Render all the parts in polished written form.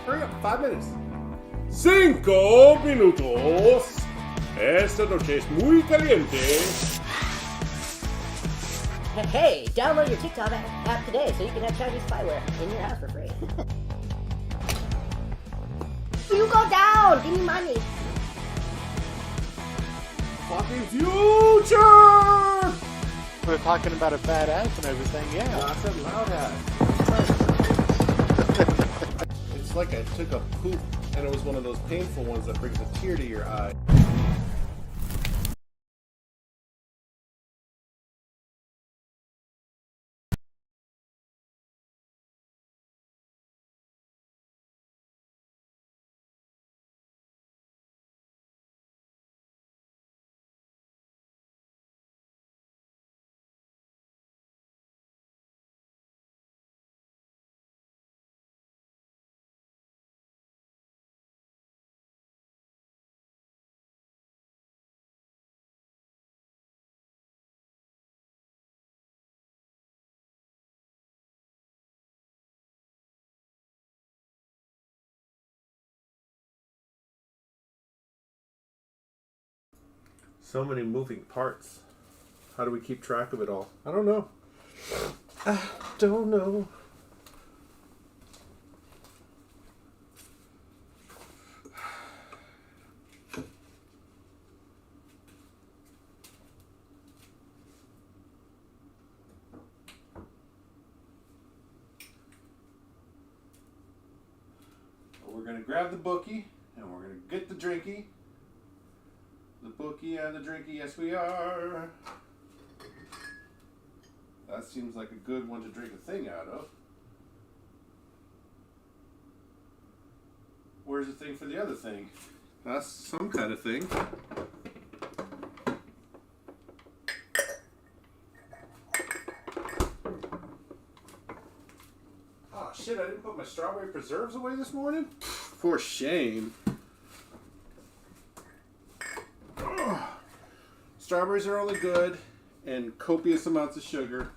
Hurry up, 5 minutes. 5 minutos. Esta noche es muy caliente. Hey, download your TikTok app today so you can have Chinese spyware in your house for free. You go down! Give me money! Fucking future! We're talking about a fat ass and everything, yeah. I said loud ass. It's like I took a poop and it was one of those painful ones that brings a tear to your eye. So many moving parts. How do we keep track of it all? I don't know. I don't know. We're going to grab the Booky and we're going to get the drinky. The Booky and the drinky, yes we are. That seems like a good one to drink a thing out of. Where's the thing for the other thing? That's some kind of thing. Oh shit, I didn't put my strawberry preserves away this morning? For shame. Strawberries are only good in copious amounts of sugar.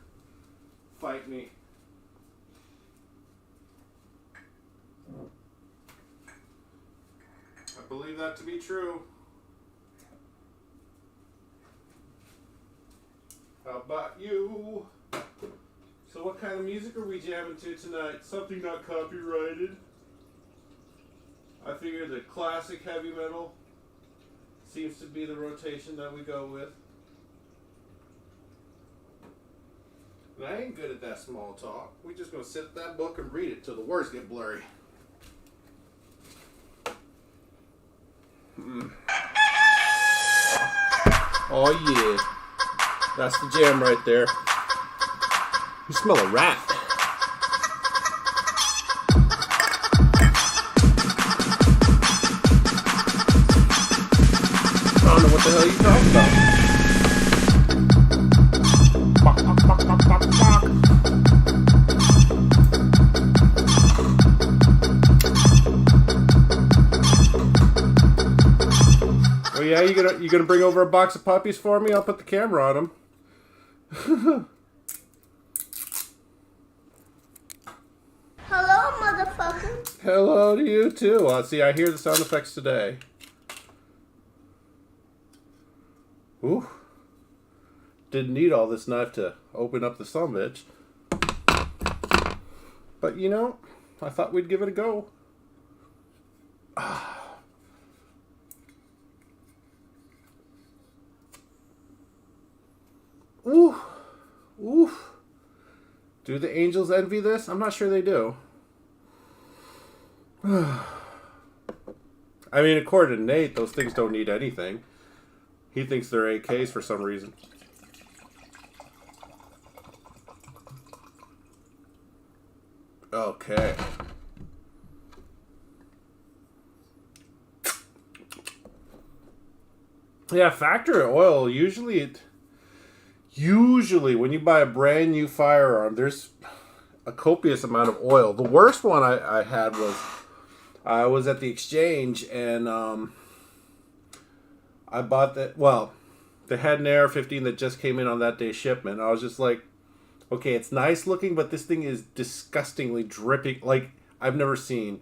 Fight me. I believe that to be true. How about you? So what kind of music are we jamming to tonight? Something not copyrighted. I figure the classic heavy metal seems to be the rotation that we go with. And I ain't good at that small talk. We just gonna sit at that book and read it till the words get blurry. Oh yeah. That's the jam right there. You smell a rat. I don't know what the hell you talking about. Bok, bok, bok, bok, bok, bok. Oh yeah, you gonna bring over a box of puppies for me? I'll put the camera on them. Hello, motherfucker. Hello to you too. See, I hear the sound effects today. Ooh. Didn't need all this knife to open up the sumbitch. But you know, I thought we'd give it a go. Ooh. Ooh. Do the angels envy this? I'm not sure they do. I mean, according to Nate, those things don't need anything. He thinks they're AKs for some reason. Okay. Yeah, factory oil, usually when you buy a brand new firearm, there's a copious amount of oil. The worst one I had was, I was at the exchange and I bought that, well, they had an AR-15 that just came in on that day's shipment. I was just like, okay, it's nice looking, but this thing is disgustingly dripping. Like, I've never seen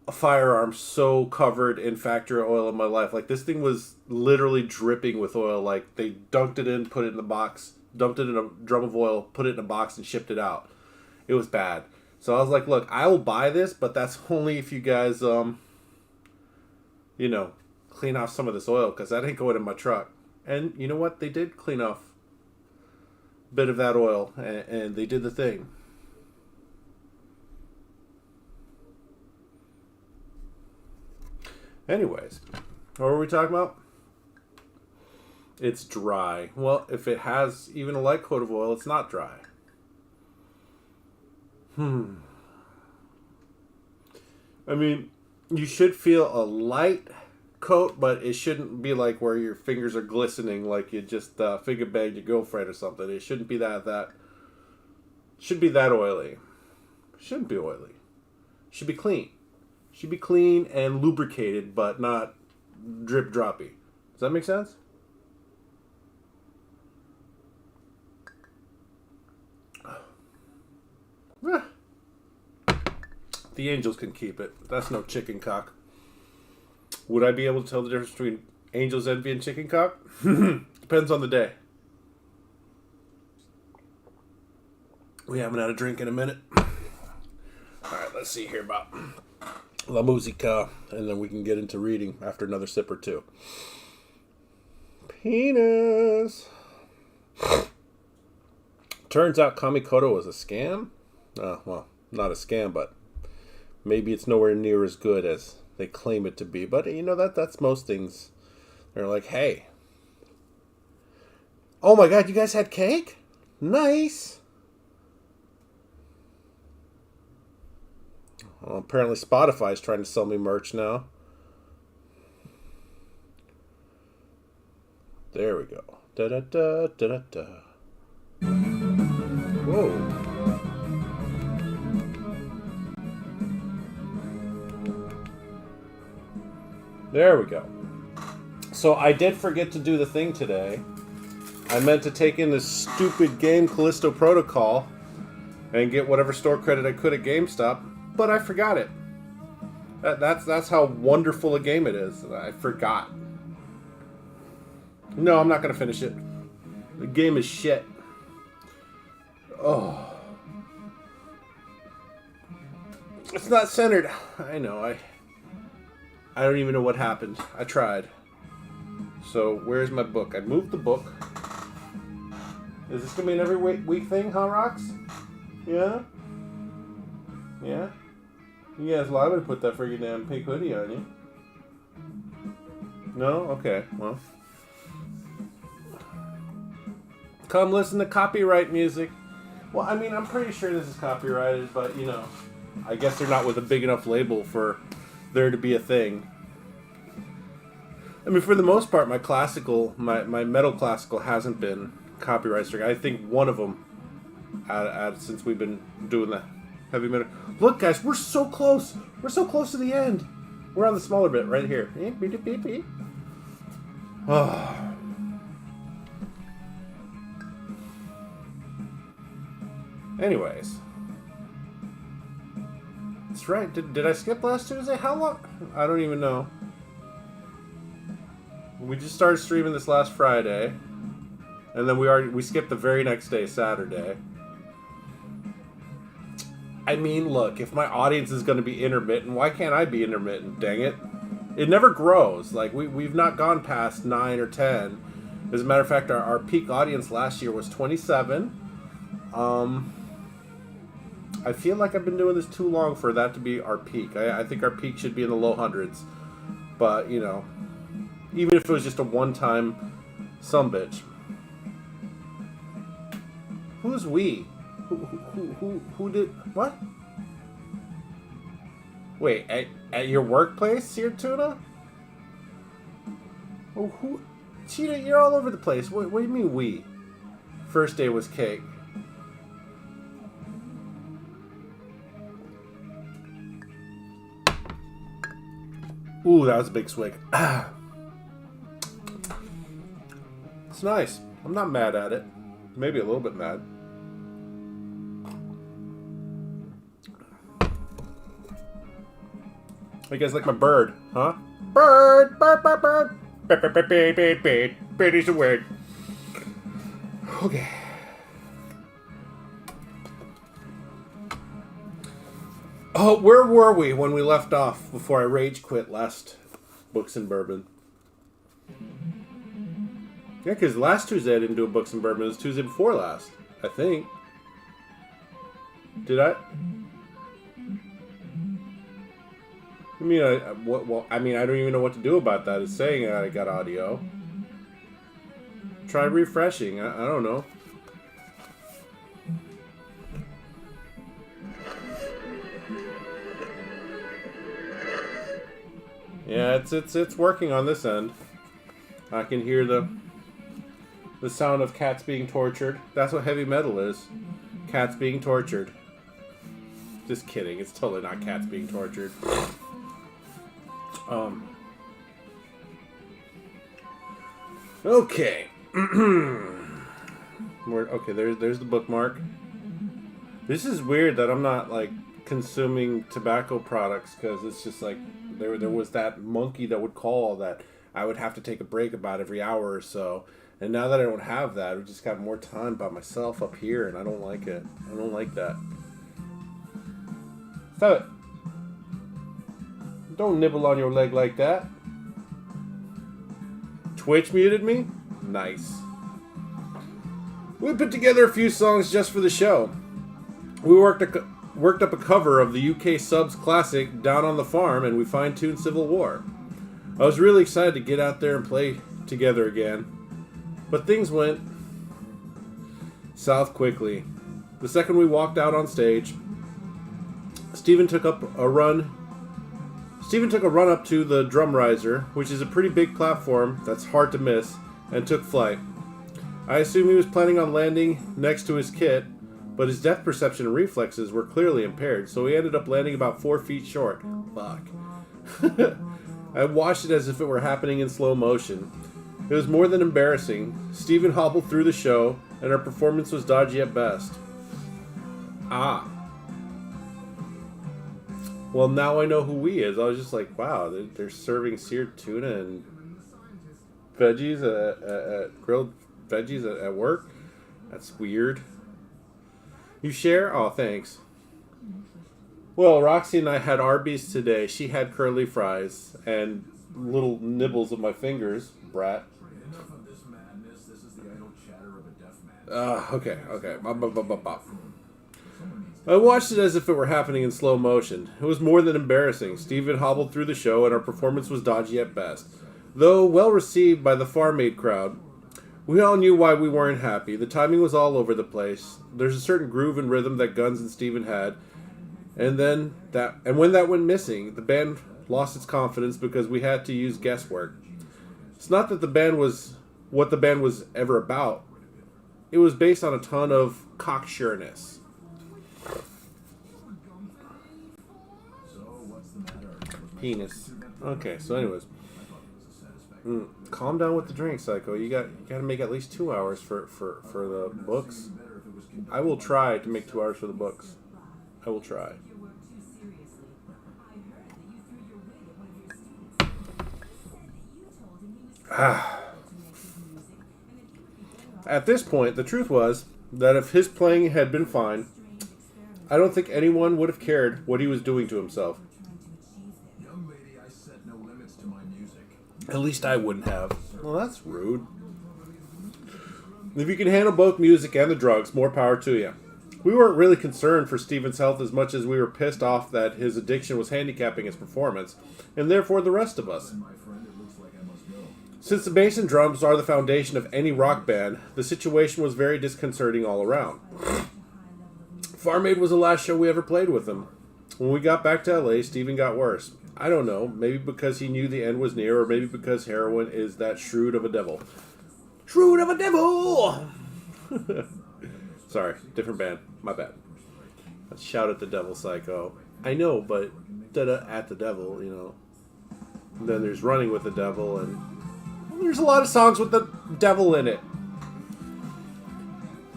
a firearm so covered in factory oil in my life. Like, this thing was literally dripping with oil. Like, they dunked it in, put it in the box, dumped it in a drum of oil, put it in a box, and shipped it out. It was bad. So I was like, look, I will buy this, but that's only if you guys, you know, clean off some of this oil, because that ain't going in my truck. And you know what? They did clean off a bit of that oil, and they did the thing. Anyways, what were we talking about? It's dry. Well, if it has even a light coat of oil, it's not dry. I mean, you should feel a light coat, but it shouldn't be like where your fingers are glistening like you just finger bagged your girlfriend or something. It shouldn't be that should be that oily. Shouldn't be oily. Should be clean. Should be clean and lubricated, but not drip droppy. Does that make sense? The angels can keep it. That's no chicken cock. Would I be able to tell the difference between angel's envy and chicken cock? Depends on the day. We haven't had a drink in a minute. Alright, let's see here about La Musica, and then we can get into reading after another sip or two. Penis. Turns out Kamikoto was a scam? Well, not a scam, but maybe it's nowhere near as good as they claim it to be. But, you know, that's most things. They're like, hey. Oh my god, you guys had cake? Nice. Well, apparently Spotify's trying to sell me merch now. There we go. Da-da-da, da-da-da. Whoa. There we go. So I did forget to do the thing today. I meant to take in this stupid game Callisto Protocol and get whatever store credit I could at GameStop. But I forgot it. That's how wonderful a game it is. I forgot. No, I'm not going to finish it. The game is shit. Oh. It's not centered. I know. I don't even know what happened. I tried. So, where's my book? I moved the book. Is this going to be an every week thing, huh, Rox? Yeah? Yeah? You guys liable to put that friggin' damn pink hoodie on you. No? Okay, well. Come listen to copyright music. Well, I mean, I'm pretty sure this is copyrighted, but, you know, I guess they're not with a big enough label for there to be a thing. I mean, for the most part, my metal classical hasn't been copyright stricken. I think one of them, since we've been doing the heavy metal. Look, guys, we're so close. We're so close to the end. We're on the smaller bit right here. Oh. Anyways. That's right. Did I skip last Tuesday? How long? I don't even know. We just started streaming this last Friday. And then we skipped the very next day, Saturday. I mean, look, if my audience is going to be intermittent, why can't I be intermittent? Dang it. It never grows. Like, we've not gone past 9 or 10. As a matter of fact, our peak audience last year was 27. I feel like I've been doing this too long for that to be our peak. I think our peak should be in the low hundreds. But, you know, even if it was just a one-time sumbitch. Who's we? Who did what? Wait, at your workplace here, Tuna? Oh, who? Cheetah, you're all over the place. What do you mean we? First day was cake. Ooh, that was a big swig. It's nice. I'm not mad at it. Maybe a little bit mad. You guys like my bird, huh? Bird, bird, bird, bird. Bird, bird, bird, bird, bird, bird. Bird is a word. Okay. Oh, where were we when we left off before I rage quit last Books and Bourbon? Yeah, because last Tuesday I didn't do a Books and Bourbon. It was Tuesday before last, I think. Did I? I mean, I don't even know what to do about that. It's saying I got audio. Try refreshing. I don't know. Yeah, it's working on this end. I can hear the sound of cats being tortured. That's what heavy metal is. Cats being tortured. Just kidding. It's totally not cats being tortured. Okay. Okay, there's the bookmark. This is weird that I'm not, like, consuming tobacco products, because it's just like there was that monkey that would call that I would have to take a break about every hour or so. And now that I don't have that, I've just got more time by myself up here, and I don't like it. I don't like that. Stop it. Don't nibble on your leg like that. Twitch muted me? Nice. We put together a few songs just for the show. We worked up a cover of the UK Subs classic Down on the Farm, and we fine-tuned Civil War. I was really excited to get out there and play together again. But things went south quickly. The second we walked out on stage, Steven took a run up to the drum riser, which is a pretty big platform that's hard to miss, and took flight. I assume he was planning on landing next to his kit, but his depth perception and reflexes were clearly impaired, so he ended up landing about 4 feet short. Fuck. I watched it as if it were happening in slow motion. It was more than embarrassing. Steven hobbled through the show, and our performance was dodgy at best. Ah. Well, now I know who he is. I was just like, wow, they're serving seared tuna and veggies, grilled veggies at work? That's weird. You share? Oh, thanks. Well, Roxy and I had Arby's today. She had curly fries and little nibbles of my fingers, brat. Okay. I watched it as if it were happening in slow motion. It was more than embarrassing. Steven hobbled through the show, and our performance was dodgy at best. Though well received by the farm aid crowd, we all knew why we weren't happy. The timing was all over the place. There's a certain groove and rhythm that Guns and Steven had, and when that went missing, the band lost its confidence because we had to use guesswork. It's not that the band was what the band was ever about. It was based on a ton of cocksureness. Penis. Okay, so anyways. Calm down with the drink, Psycho. You got to make at least 2 hours for the books. I will try to make 2 hours for the books. I will try. At this point, the truth was that if his playing had been fine, I don't think anyone would have cared what he was doing to himself. At least I wouldn't have. Well, that's rude. If you can handle both music and the drugs, more power to you. We weren't really concerned for Steven's health as much as we were pissed off that his addiction was handicapping his performance, and therefore the rest of us. Since the bass and drums are the foundation of any rock band, the situation was very disconcerting all around. Farm Aid was the last show we ever played with him. When we got back to LA, Steven got worse. I don't know, maybe because he knew the end was near, or maybe because heroin is that shrewd of a devil. Shrewd of a devil! Sorry, different band. My bad. Let's shout at the devil, Psycho. I know, but at the devil, you know. And then there's Running with the Devil, and there's a lot of songs with the devil in it.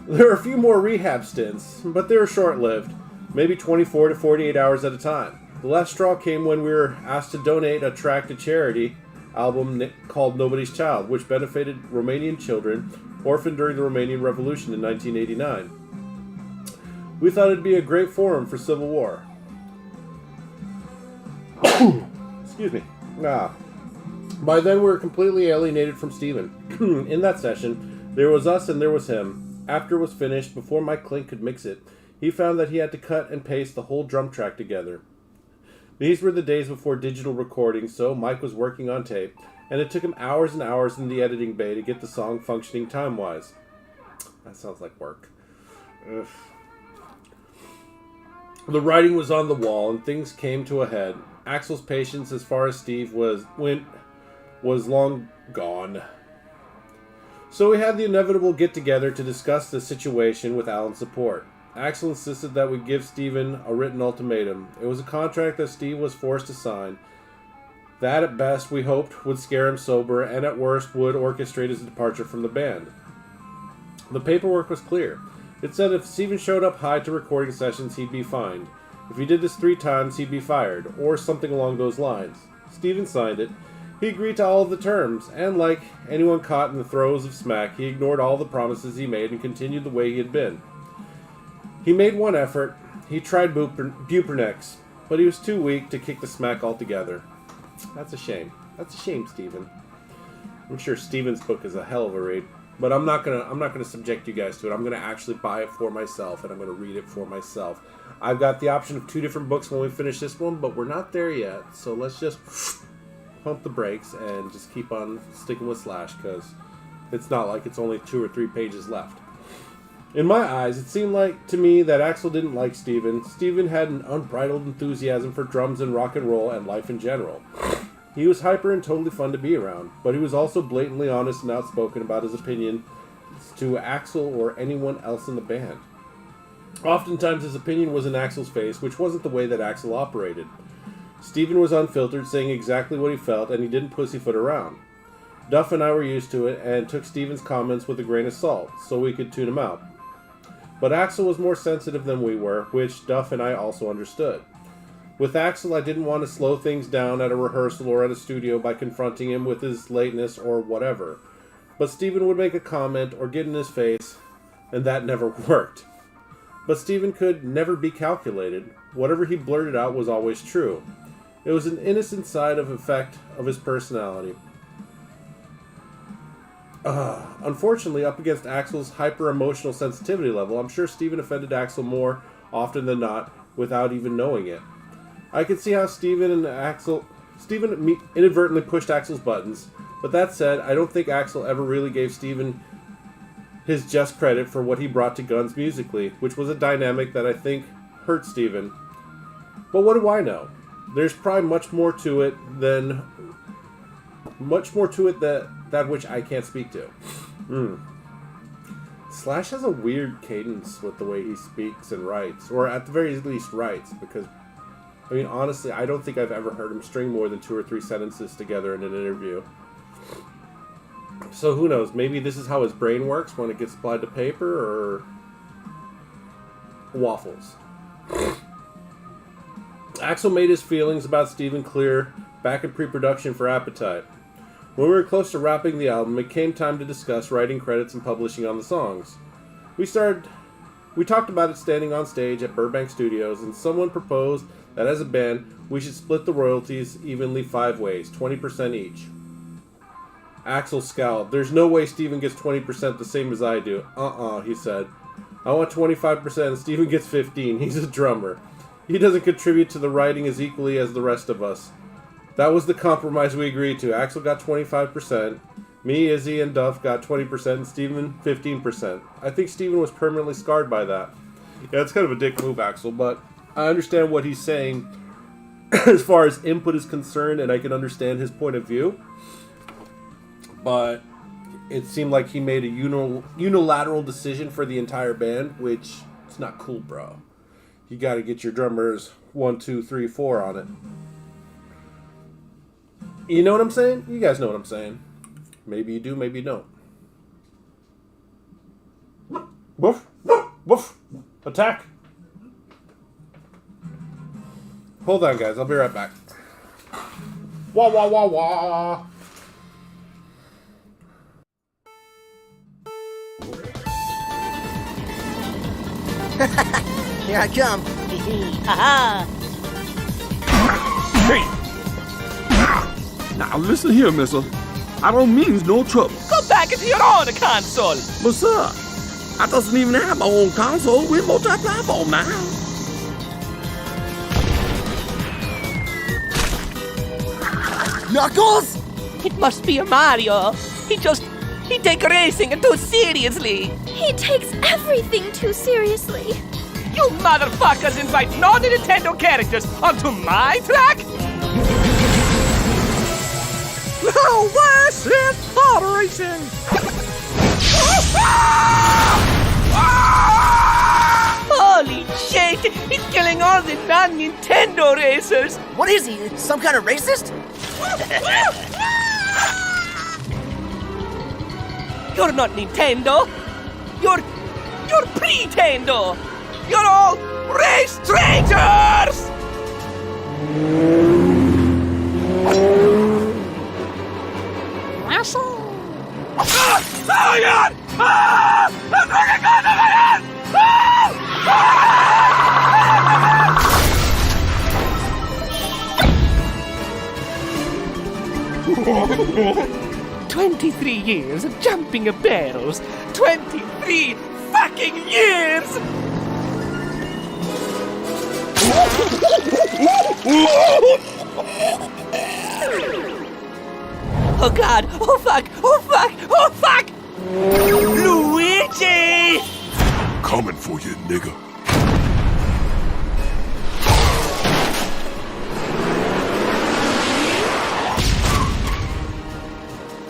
There are a few more rehab stints, but they were short-lived. Maybe 24 to 48 hours at a time. The last straw came when we were asked to donate a track to charity album called Nobody's Child, which benefited Romanian children orphaned during the Romanian Revolution in 1989. We thought it'd be a great forum for civil war. Excuse me. By then, we were completely alienated from Stephen. In that session, there was us and there was him. After it was finished, before Mike Klink could mix it, he found that he had to cut and paste the whole drum track together. These were the days before digital recording, so Mike was working on tape, and it took him hours and hours in the editing bay to get the song functioning time-wise. That sounds like work. Ugh. The writing was on the wall, and things came to a head. Axl's patience, as far as Steve was long gone. So we had the inevitable get-together to discuss the situation with Alan's support. Axl insisted that we give Steven a written ultimatum. It was a contract that Steve was forced to sign. That, at best, we hoped would scare him sober, and at worst would orchestrate his departure from the band. The paperwork was clear. It said if Steven showed up high to recording sessions, he'd be fined. If he did this 3 times, he'd be fired, or something along those lines. Steven signed it. He agreed to all of the terms, and like anyone caught in the throes of smack, he ignored all the promises he made and continued the way he had been. He made one effort. He tried Bupernex, but he was too weak to kick the smack altogether. That's a shame. That's a shame, Steven. I'm sure Steven's book is a hell of a read, but I'm not gonna subject you guys to it. I'm gonna actually buy it for myself, and I'm gonna read it for myself. I've got the option of 2 different books when we finish this one, but we're not there yet. So let's just pump the brakes and just keep on sticking with Slash, because it's not like it's only 2 or 3 pages left. In my eyes, it seemed like to me that Axl didn't like Steven. Steven had an unbridled enthusiasm for drums and rock and roll and life in general. He was hyper and totally fun to be around, but he was also blatantly honest and outspoken about his opinion to Axl or anyone else in the band. Oftentimes his opinion was in Axl's face, which wasn't the way that Axl operated. Steven was unfiltered, saying exactly what he felt, and he didn't pussyfoot around. Duff and I were used to it, and took Steven's comments with a grain of salt, so we could tune him out. But Axl was more sensitive than we were, which Duff and I also understood. With Axl, I didn't want to slow things down at a rehearsal or at a studio by confronting him with his lateness or whatever. But Steven would make a comment or get in his face, and that never worked. But Steven could never be calculated. Whatever he blurted out was always true. It was an innocent side of effect of his personality. Unfortunately, up against Axl's hyper-emotional sensitivity level, I'm sure Steven offended Axl more often than not without even knowing it. I could see how Steven inadvertently pushed Axl's buttons, but that said, I don't think Axl ever really gave Steven his just credit for what he brought to Guns musically, which was a dynamic that I think hurt Steven. But what do I know? There's probably much more to it that which I can't speak to. Slash has a weird cadence with the way he speaks and writes, or at the very least writes, because, I mean, honestly, I don't think I've ever heard him string more than 2 or 3 sentences together in an interview. So who knows, maybe this is how his brain works when it gets applied to paper, or waffles. Axl made his feelings about Steven clear back in pre-production for Appetite. When we were close to wrapping the album, it came time to discuss writing credits and publishing on the songs. We talked about it standing on stage at Burbank Studios, and someone proposed that as a band, we should split the royalties evenly 5 ways, 20% each. Axl scowled. There's no way Steven gets 20% the same as I do. He said. I want 25% and Steven gets 15%. He's a drummer. He doesn't contribute to the writing as equally as the rest of us. That was the compromise we agreed to. Axl got 25%. Me, Izzy, and Duff got 20%, and Steven 15%. I think Steven was permanently scarred by that. Yeah, it's kind of a dick move, Axl, but I understand what he's saying as far as input is concerned, and I can understand his point of view. But it seemed like he made a unilateral decision for the entire band, which is not cool, bro. You got to get your drummers 1, 2, 3, 4 on it. You know what I'm saying? You guys know what I'm saying. Maybe you do, maybe you don't. Woof! Woof! Attack! Hold on, guys. I'll be right back. Wah, wah, wah, wah. Here I come. Haha. Hey! Now listen here, mister. I don't mean no trouble. Go back into your own console. But sir, I doesn't even have my own console. We're multi-platform now. Knuckles? It must be a Mario. He takes racing too seriously. He takes everything too seriously. You motherfuckers invite non-Nintendo characters onto my track? Oh, why shit thought racing? Holy shit! He's killing all the non-Nintendo racers. What is he? Some kind of racist? You're not Nintendo. You're Pretendo. You're all race traitors! Oh my god! Ah! I'm fucking going to my head! Ah! 23 years of jumping barrels. 23 fucking years! Oh god! Oh fuck! Oh fuck! Oh fuck! Luigi! Coming for you, nigga.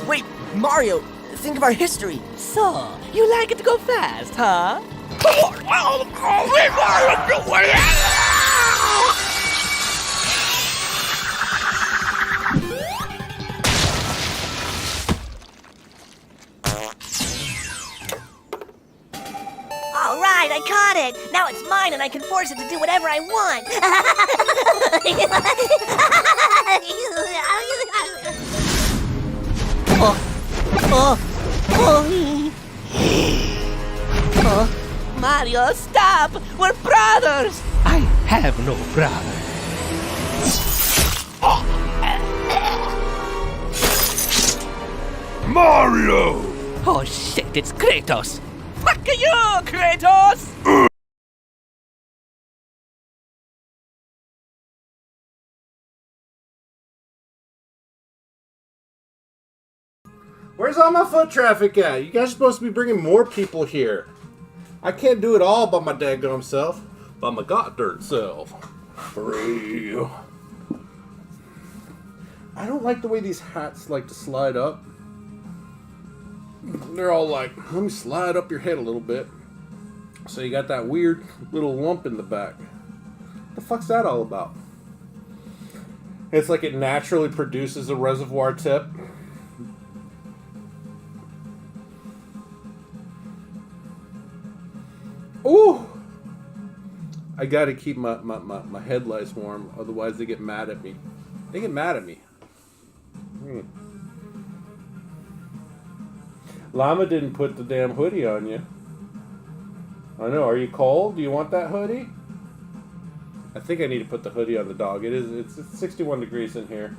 Wait, Mario, think of our history. So, you like it to go fast, huh? All right, I caught it. Now it's mine, and I can force it to do whatever I want. Mario, stop! We're brothers! I have no brother. Mario! Oh shit, it's Kratos! Fuck you, Kratos! Where's all my foot traffic at? You guys are supposed to be bringing more people here. I can't do it all by my daggone self. By my goddamn self. For real. I don't like the way these hats like to slide up. They're all like, let me slide up your head a little bit. So you got that weird little lump in the back. What the fuck's that all about? It's like it naturally produces a reservoir tip. Ooh! I gotta keep my headlights warm, otherwise they get mad at me. They get mad at me. Llama didn't put the damn hoodie on you. I know, are you cold? Do you want that hoodie? I think I need to put the hoodie on the dog. It's 61 degrees in here.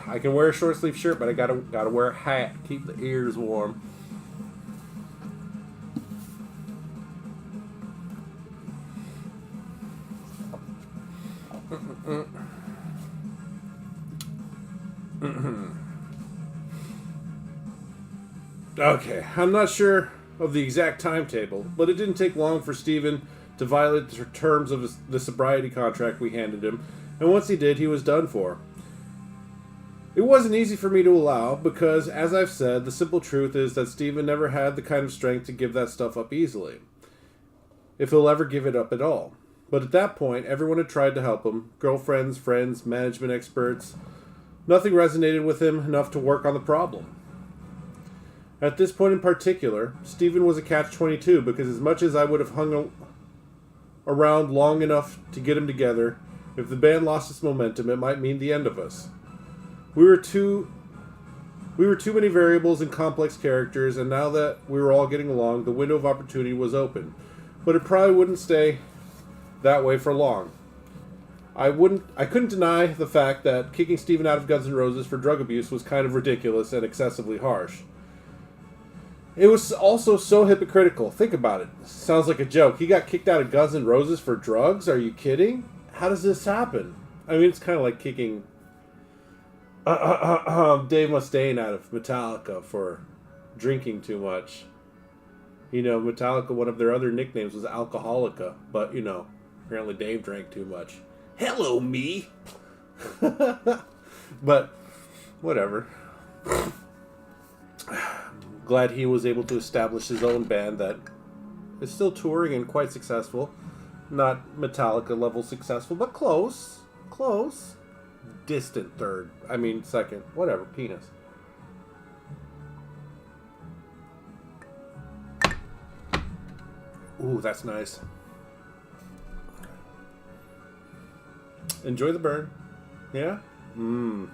I can wear a short sleeve shirt, but I gotta wear a hat. Keep the ears warm. Okay, I'm not sure of the exact timetable, but it didn't take long for Steven to violate the terms of the sobriety contract we handed him, and once he did, he was done for. It wasn't easy for me to allow, because, as I've said, the simple truth is that Steven never had the kind of strength to give that stuff up easily, if he'll ever give it up at all. But at that point, everyone had tried to help him, girlfriends, friends, management experts. Nothing resonated with him enough to work on the problem. At this point in particular, Steven was a catch-22 because as much as I would have hung around long enough to get them together. If the band lost its momentum, it might mean the end of us. We were too many variables and complex characters, and now that we were all getting along, the window of opportunity was open. But it probably wouldn't stay that way for long. I couldn't deny the fact that kicking Steven out of Guns N' Roses for drug abuse was kind of ridiculous and excessively harsh. It was also so hypocritical. Think about it. Sounds like a joke. He got kicked out of Guns N' Roses for drugs? Are you kidding? How does this happen? I mean, it's kind of like kicking Dave Mustaine out of Metallica for drinking too much. You know, Metallica, one of their other nicknames was Alcoholica, but, you know, apparently Dave drank too much. Hello, me! But, whatever. Glad he was able to establish his own band that is still touring and quite successful. Not Metallica level successful, but close. Close. Distant third. I mean, second. Whatever. Penis. Ooh, that's nice. Enjoy the burn. Yeah? Mmm.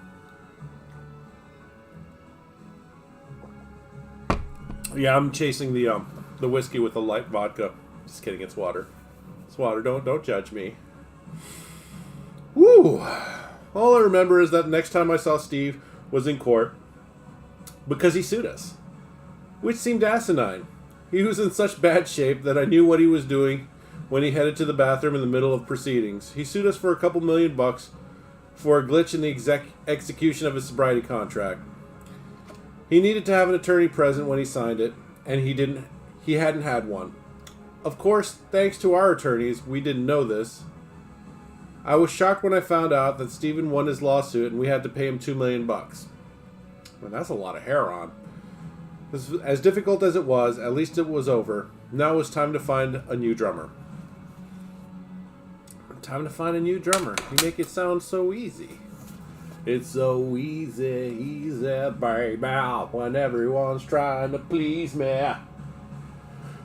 Yeah, I'm chasing the whiskey with the light vodka. Just kidding, it's water. It's water. Don't judge me. Woo! All I remember is that next time I saw Steve was in court because he sued us, which seemed asinine. He was in such bad shape that I knew what he was doing when he headed to the bathroom in the middle of proceedings. He sued us for a couple $1,000,000 for a glitch in the execution of his sobriety contract. He needed to have an attorney present when he signed it, and he hadn't had one. Of course, thanks to our attorneys, we didn't know this. I was shocked when I found out that Steven won his lawsuit and we had to pay him $2 million. Well, that's a lot of hair on. As difficult as it was, at least it was over. Now it was time to find a new drummer. Time to find a new drummer. You make it sound so easy. It's so easy, baby, when everyone's trying to please me.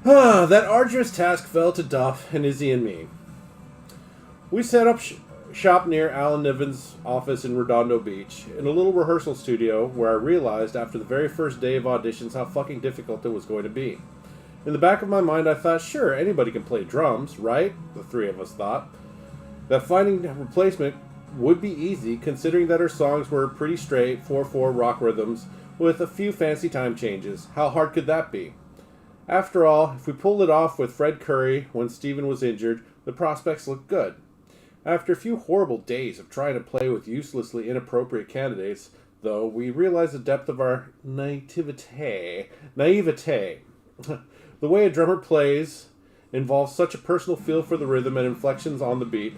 That arduous task fell to Duff and Izzy and me. We set up shop near Alan Niven's office in Redondo Beach, in a little rehearsal studio where I realized after the very first day of auditions how fucking difficult it was going to be. In the back of my mind I thought, sure, anybody can play drums, right? The three of us thought. That finding a replacement would be easy, considering that our songs were pretty straight 4/4 rock rhythms with a few fancy time changes. How hard could that be? After all, if we pulled it off with Fred Curry when Steven was injured, the prospects looked good. After a few horrible days of trying to play with uselessly inappropriate candidates, though, we realized the depth of our naivete. The way a drummer plays involves such a personal feel for the rhythm and inflections on the beat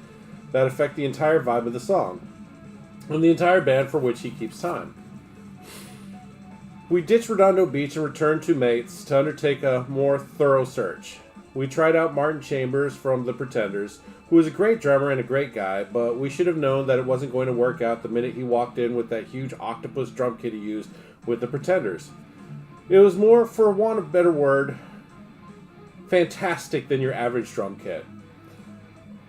that affect the entire vibe of the song, and the entire band for which he keeps time. We ditched Redondo Beach and returned to Mates to undertake a more thorough search. We tried out Martin Chambers from The Pretenders, who was a great drummer and a great guy, but we should have known that it wasn't going to work out the minute he walked in with that huge octopus drum kit he used with The Pretenders. It was more, for want of a better word, fantastic than your average drum kit.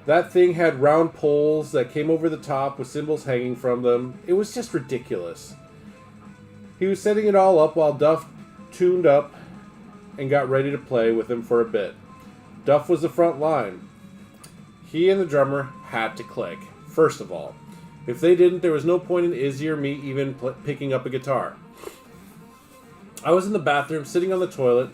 That thing had round poles that came over the top with cymbals hanging from them. It was just ridiculous. He was setting it all up while Duff tuned up and got ready to play with him for a bit. Duff was the front line. He and the drummer had to click, first of all. If they didn't, there was no point in Izzy or me even picking up a guitar. I was in the bathroom, sitting on the toilet,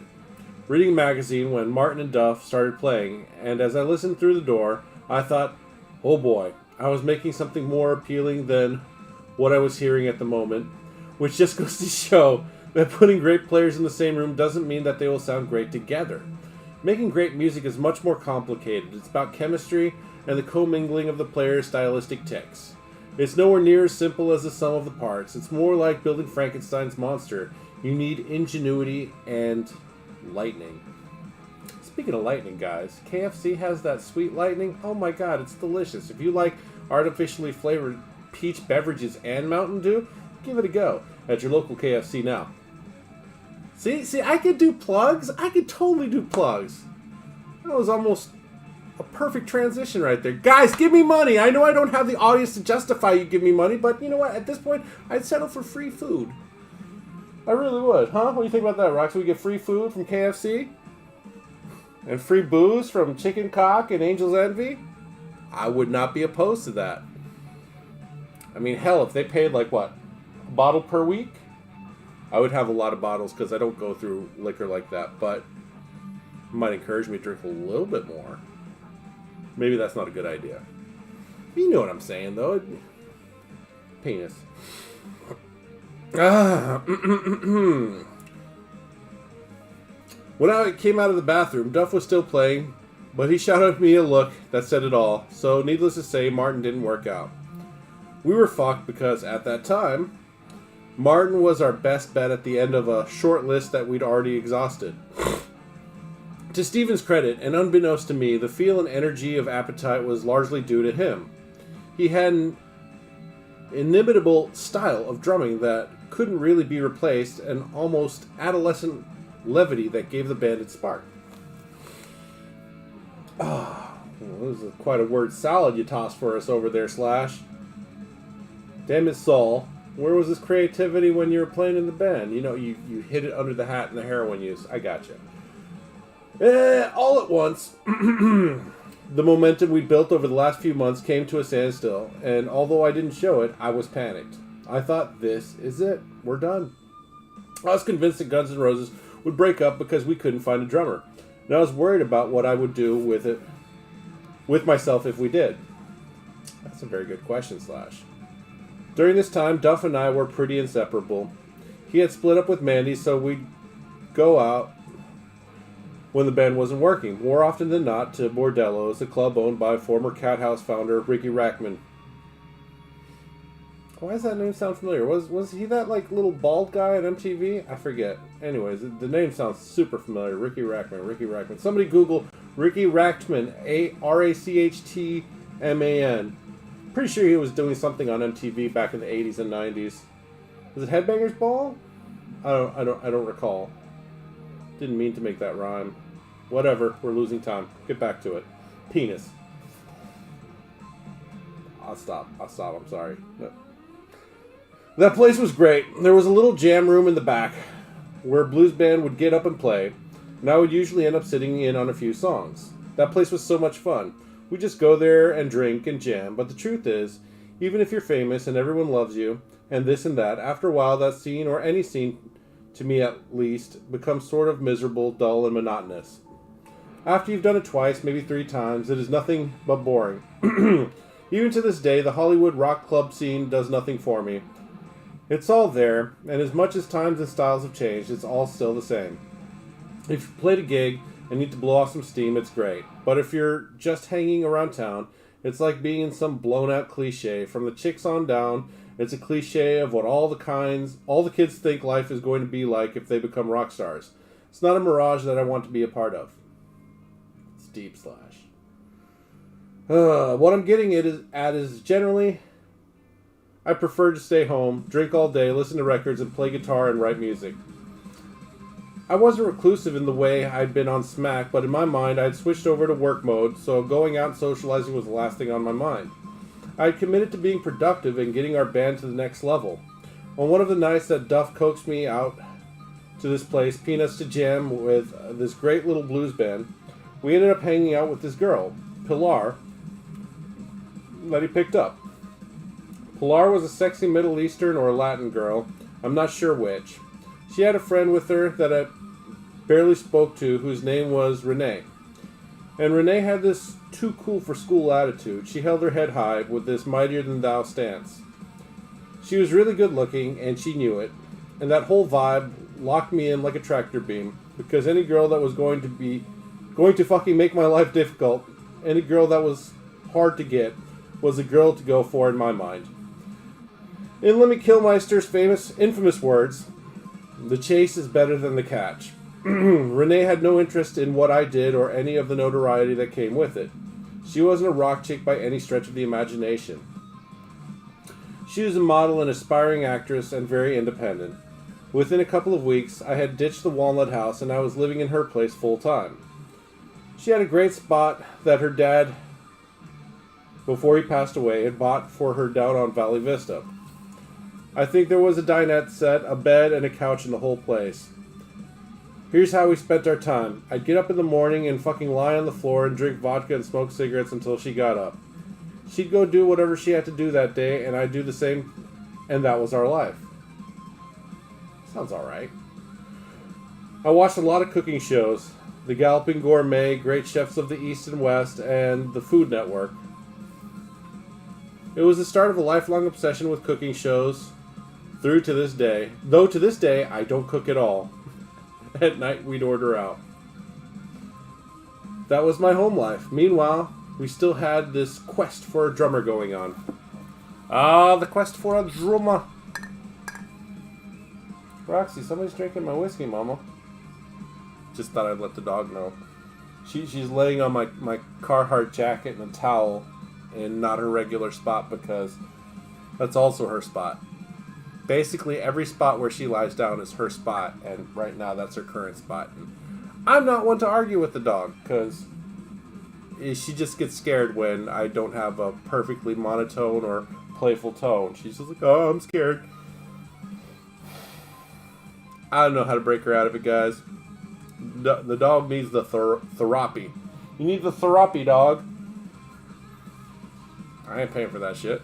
reading a magazine when Martin and Duff started playing, and as I listened through the door, I thought, oh boy, I was making something more appealing than what I was hearing at the moment, which just goes to show that putting great players in the same room doesn't mean that they will sound great together. Making great music is much more complicated. It's about chemistry and the commingling of the players' stylistic tics. It's nowhere near as simple as the sum of the parts. It's more like building Frankenstein's monster. You need ingenuity and lightning. Speaking of lightning, guys, KFC has that sweet lightning. Oh my god, it's delicious. If you like artificially flavored peach beverages and Mountain Dew, give it a go at your local KFC now. See, I could do plugs. I could totally do plugs. That was almost a perfect transition right there. Guys, give me money. I know I don't have the audience to justify you give me money, but you know what? At this point, I'd settle for free food. I really would, huh? What do you think about that, Rox? We get free food from KFC? And free booze from Chicken Cock and Angel's Envy? I would not be opposed to that. I mean, hell, if they paid like what? A bottle per week? I would have a lot of bottles because I don't go through liquor like that, but it might encourage me to drink a little bit more. Maybe that's not a good idea. You know what I'm saying, though. Penis. When I came out of the bathroom, Duff was still playing, but he shot at me a look that said it all, so needless to say, Martin didn't work out. We were fucked because, at that time, Martin was our best bet at the end of a short list that we'd already exhausted. To Steven's credit, and unbeknownst to me, the feel and energy of Appetite was largely due to him. He had an inimitable style of drumming that couldn't really be replaced, and almost adolescent levity that gave the band its spark. This is quite a word salad you tossed for us over there, Slash. Damn it, Saul. Where was this creativity when you were playing in the band? You know, you hid it under the hat and the heroin use. I gotcha. All at once, the momentum we built over the last few months came to a standstill, and although I didn't show it, I was panicked. I thought, this is it. We're done. I was convinced that Guns N' Roses would break up because we couldn't find a drummer, and I was worried about what I would do with myself if we did. That's a very good question, Slash. During this time, Duff and I were pretty inseparable. He had split up with Mandy, so we'd go out when the band wasn't working, more often than not to Bordello's, a club owned by former Cat House founder Ricky Rackman. Why does that name sound familiar? Was he that like little bald guy on MTV? I forget. Anyways, the name sounds super familiar. Ricky Rackman. Somebody Google Ricky Rackman, Rachtman. Pretty sure he was doing something on MTV back in the 80s and 90s. Was it Headbangers Ball? I don't recall. Didn't mean to make that rhyme. Whatever, we're losing time. Get back to it. Penis. I'll stop. I'm sorry. No. That place was great. There was a little jam room in the back where a blues band would get up and play, and I would usually end up sitting in on a few songs. That place was so much fun. We just go there and drink and jam, but the truth is, even if you're famous and everyone loves you, and this and that, after a while that scene, or any scene, to me at least, becomes sort of miserable, dull, and monotonous. After you've done it twice, maybe 3 times, it is nothing but boring. Even to this day, the Hollywood rock club scene does nothing for me. It's all there, and as much as times and styles have changed, it's all still the same. If you played a gig and need to blow off some steam, it's great. But if you're just hanging around town, it's like being in some blown-out cliche. From the chicks on down, it's a cliche of what all the kids think life is going to be like if they become rock stars. It's not a mirage that I want to be a part of. It's deep, Slash. What I'm getting at is generally, I prefer to stay home, drink all day, listen to records, and play guitar and write music. I wasn't reclusive in the way I'd been on Smack, but in my mind I'd switched over to work mode, so going out and socializing was the last thing on my mind. I had committed to being productive and getting our band to the next level. On one of the nights that Duff coaxed me out to this place, Peanuts, to jam with this great little blues band, we ended up hanging out with this girl, Pilar, that he picked up. Pilar was a sexy Middle Eastern or Latin girl, I'm not sure which. She had a friend with her that I barely spoke to, whose name was Renee. And Renee had this too cool for school attitude. She held her head high with this mightier-than-thou stance. She was really good looking, and she knew it. And that whole vibe locked me in like a tractor beam, because any girl that was going to fucking make my life difficult, any girl that was hard to get, was a girl to go for in my mind. In Lemmy Kilmister's infamous words, the chase is better than the catch. Renee had no interest in what I did or any of the notoriety that came with it. She wasn't a rock chick by any stretch of the imagination. She was a model and aspiring actress and very independent. Within a couple of weeks, I had ditched the Walnut House and I was living in her place full time. She had a great spot that her dad, before he passed away, had bought for her down on Valley Vista. I think there was a dinette set, a bed, and a couch in the whole place. Here's how we spent our time. I'd get up in the morning and fucking lie on the floor and drink vodka and smoke cigarettes until she got up. She'd go do whatever she had to do that day, and I'd do the same, and that was our life. Sounds alright. I watched a lot of cooking shows. The Galloping Gourmet, Great Chefs of the East and West, and the Food Network. It was the start of a lifelong obsession with cooking shows, through to this day. Though to this day, I don't cook at all. At night, we'd order out. That was my home life. Meanwhile, we still had this quest for a drummer going on. Ah, the quest for a drummer. Roxy, somebody's drinking my whiskey, Mama. Just thought I'd let the dog know. She's laying on my Carhartt jacket and a towel and not her regular spot because that's also her spot. Basically, every spot where she lies down is her spot, and right now that's her current spot. And I'm not one to argue with the dog because she just gets scared when I don't have a perfectly monotone or playful tone. She's just like, oh, I'm scared. I don't know how to break her out of it, guys. The dog needs the therapy. You need the therapy, dog. I ain't paying for that shit.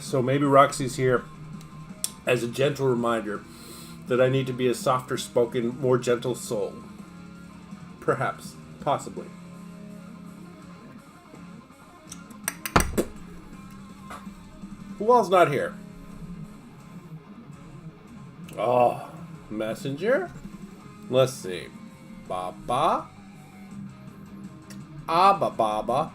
So maybe Roxy's here as a gentle reminder that I need to be a softer spoken, more gentle soul. Perhaps. Possibly. Who all's not here? Oh, Messenger? Let's see. Baba. Abba Baba.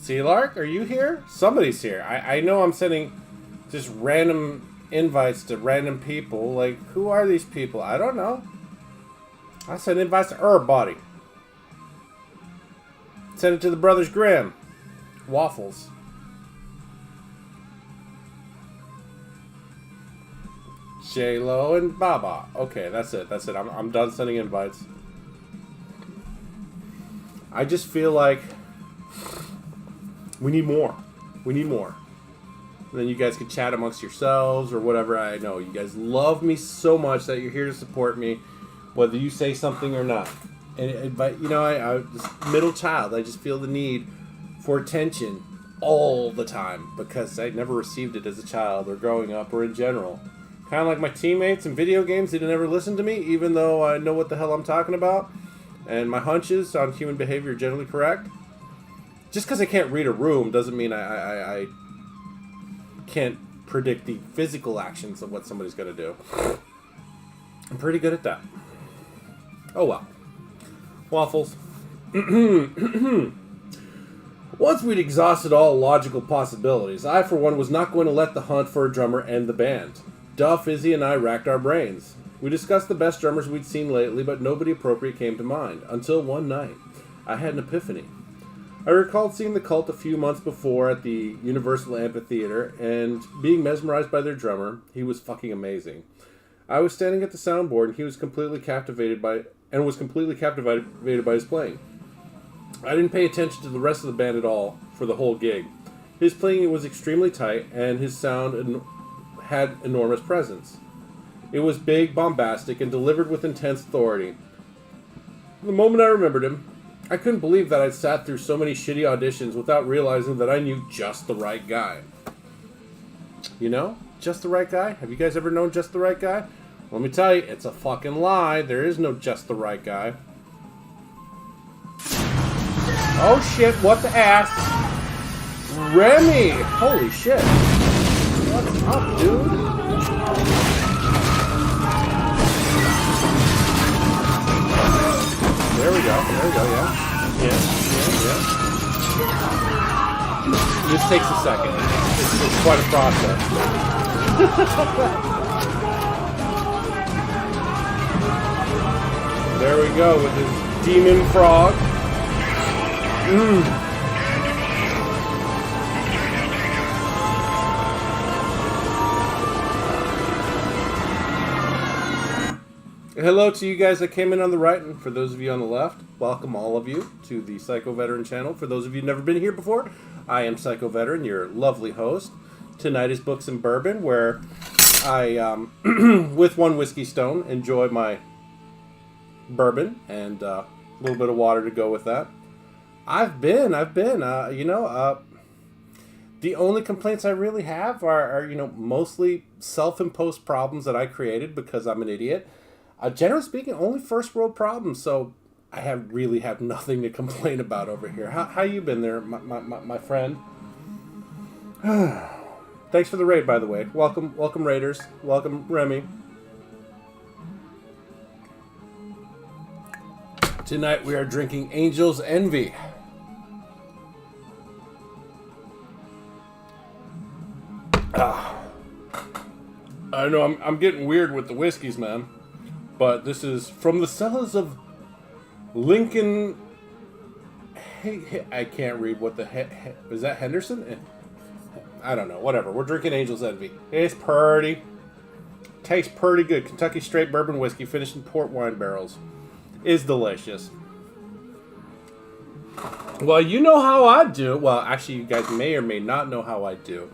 Sealark, are you here? Somebody's here. I know I'm sending just random invites to random people. Like, who are these people? I don't know. I send invites to everybody. Send it to the Brothers Grimm. Waffles. J-Lo and Baba. Okay, that's it. That's it. I'm done sending invites. I just feel like we need more. We need more. And then you guys can chat amongst yourselves or whatever. I know you guys love me so much that you're here to support me, whether you say something or not. But you know, I just middle child. I just feel the need for attention all the time because I never received it as a child or growing up or in general. Kind of like my teammates in video games, they never listen to me, even though I know what the hell I'm talking about. And my hunches on human behavior are generally correct. Just because I can't read a room doesn't mean I can't predict the physical actions of what somebody's going to do. I'm pretty good at that. Oh well. Waffles. Once we'd exhausted all logical possibilities, I for one was not going to let the hunt for a drummer end the band. Duff, Izzy, and I racked our brains. We discussed the best drummers we'd seen lately, but nobody appropriate came to mind. Until one night, I had an epiphany. I recalled seeing the Cult a few months before at the Universal Amphitheater, and being mesmerized by their drummer. He was fucking amazing. I was standing at the soundboard, and he was completely captivated by his playing. I didn't pay attention to the rest of the band at all for the whole gig. His playing was extremely tight, and his sound had enormous presence. It was big, bombastic, and delivered with intense authority. The moment I remembered him, I couldn't believe that I'd sat through so many shitty auditions without realizing that I knew just the right guy. You know? Just the right guy? Have you guys ever known just the right guy? Let me tell you, it's a fucking lie. There is no just the right guy. Oh shit, what the ass? Remy! Holy shit. What's up, dude? There we go, yeah. Yeah. This takes a second. It's quite a process. There we go with his demon frog. Hello to you guys that came in on the right, and for those of you on the left, welcome all of you to the Psycho Veteran channel. For those of you who've never been here before, I am Psycho Veteran, your lovely host. Tonight is Books and Bourbon, where I, with one whiskey stone, enjoy my bourbon and a little bit of water to go with that. I've been, the only complaints I really have are mostly self-imposed problems that I created because I'm an idiot. Generally speaking, only first world problems, so I really have nothing to complain about over here. How you been there, my friend? Thanks for the raid, by the way. Welcome Raiders. Welcome Remy. Tonight we are drinking Angel's Envy. I know I'm getting weird with the whiskeys, man. But this is from the cellars of Lincoln. Hey, I can't read what the heck. Is that Henderson? I don't know. Whatever. We're drinking Angel's Envy. It's pretty. Tastes pretty good. Kentucky straight bourbon whiskey finished in port wine barrels. Is delicious. Well, you know how I do. Well, actually, you guys may or may not know how I do.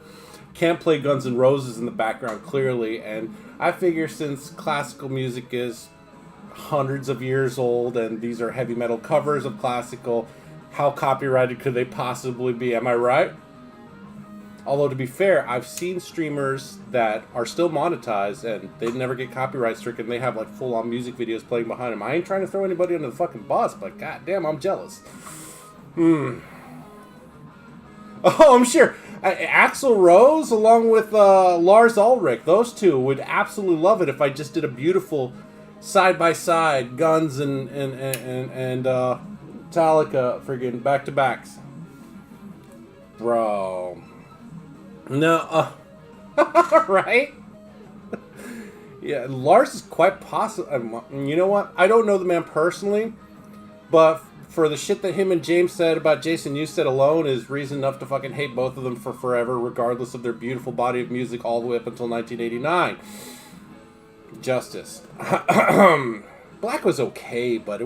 Can't play Guns N' Roses in the background, clearly, and I figure since classical music is hundreds of years old and these are heavy metal covers of classical, how copyrighted could they possibly be? Am I right? Although, to be fair, I've seen streamers that are still monetized and they never get copyright stricken. They have like full-on music videos playing behind them. I ain't trying to throw anybody under the fucking bus, but goddamn, I'm jealous. Oh, I'm sure. Axl Rose along with Lars Ulrich, those two would absolutely love it if I just did a beautiful side-by-side Guns and Metallica friggin' back-to-backs. Bro. No, right? Yeah, Lars is quite possible. You know what? I don't know the man personally, but for the shit that him and James said about Jason Newsted alone is reason enough to fucking hate both of them for forever, regardless of their beautiful body of music all the way up until 1989. Justice. Black was okay, but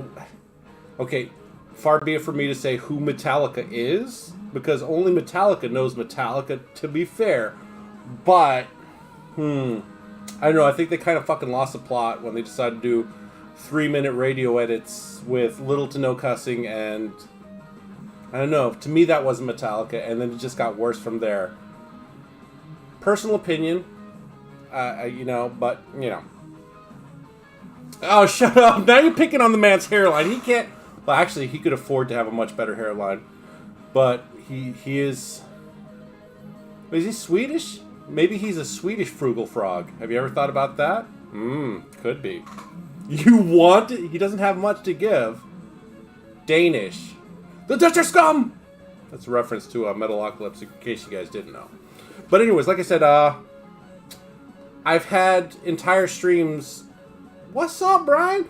okay, far be it for me to say who Metallica is, because only Metallica knows Metallica, to be fair. But, I don't know, I think they kind of fucking lost the plot when they decided to do 3-minute radio edits with little to no cussing, and I don't know, to me that wasn't Metallica, and then it just got worse from there. Personal opinion, but, Oh, shut up. Now you're picking on the man's hairline. He can't, well, actually, he could afford to have a much better hairline, but he is he Swedish? Maybe he's a Swedish frugal frog. Have you ever thought about that? Could be. You want it? He doesn't have much to give. Danish. The Dutch are scum! That's a reference to Metalocalypse, in case you guys didn't know. But anyways, like I said, I've had entire streams... What's up, Brian?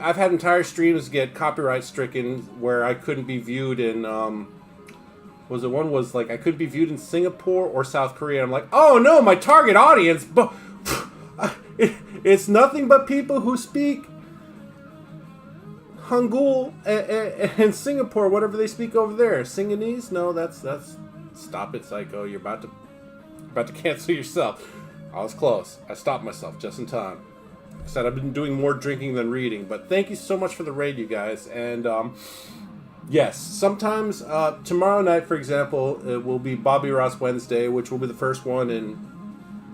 I've had entire streams get copyright stricken where I couldn't be viewed in... I couldn't be viewed in Singapore or South Korea. I'm like, oh no, my target audience... But it's nothing but people who speak Hangul and Singapore, whatever they speak over there. Singanese? No, that's. Stop it, Psycho. You're about to cancel yourself. I was close. I stopped myself just in time. Like I said, I've been doing more drinking than reading, but thank you so much for the raid, you guys. And yes, sometimes tomorrow night, for example, it will be Bobby Ross Wednesday, which will be the first one in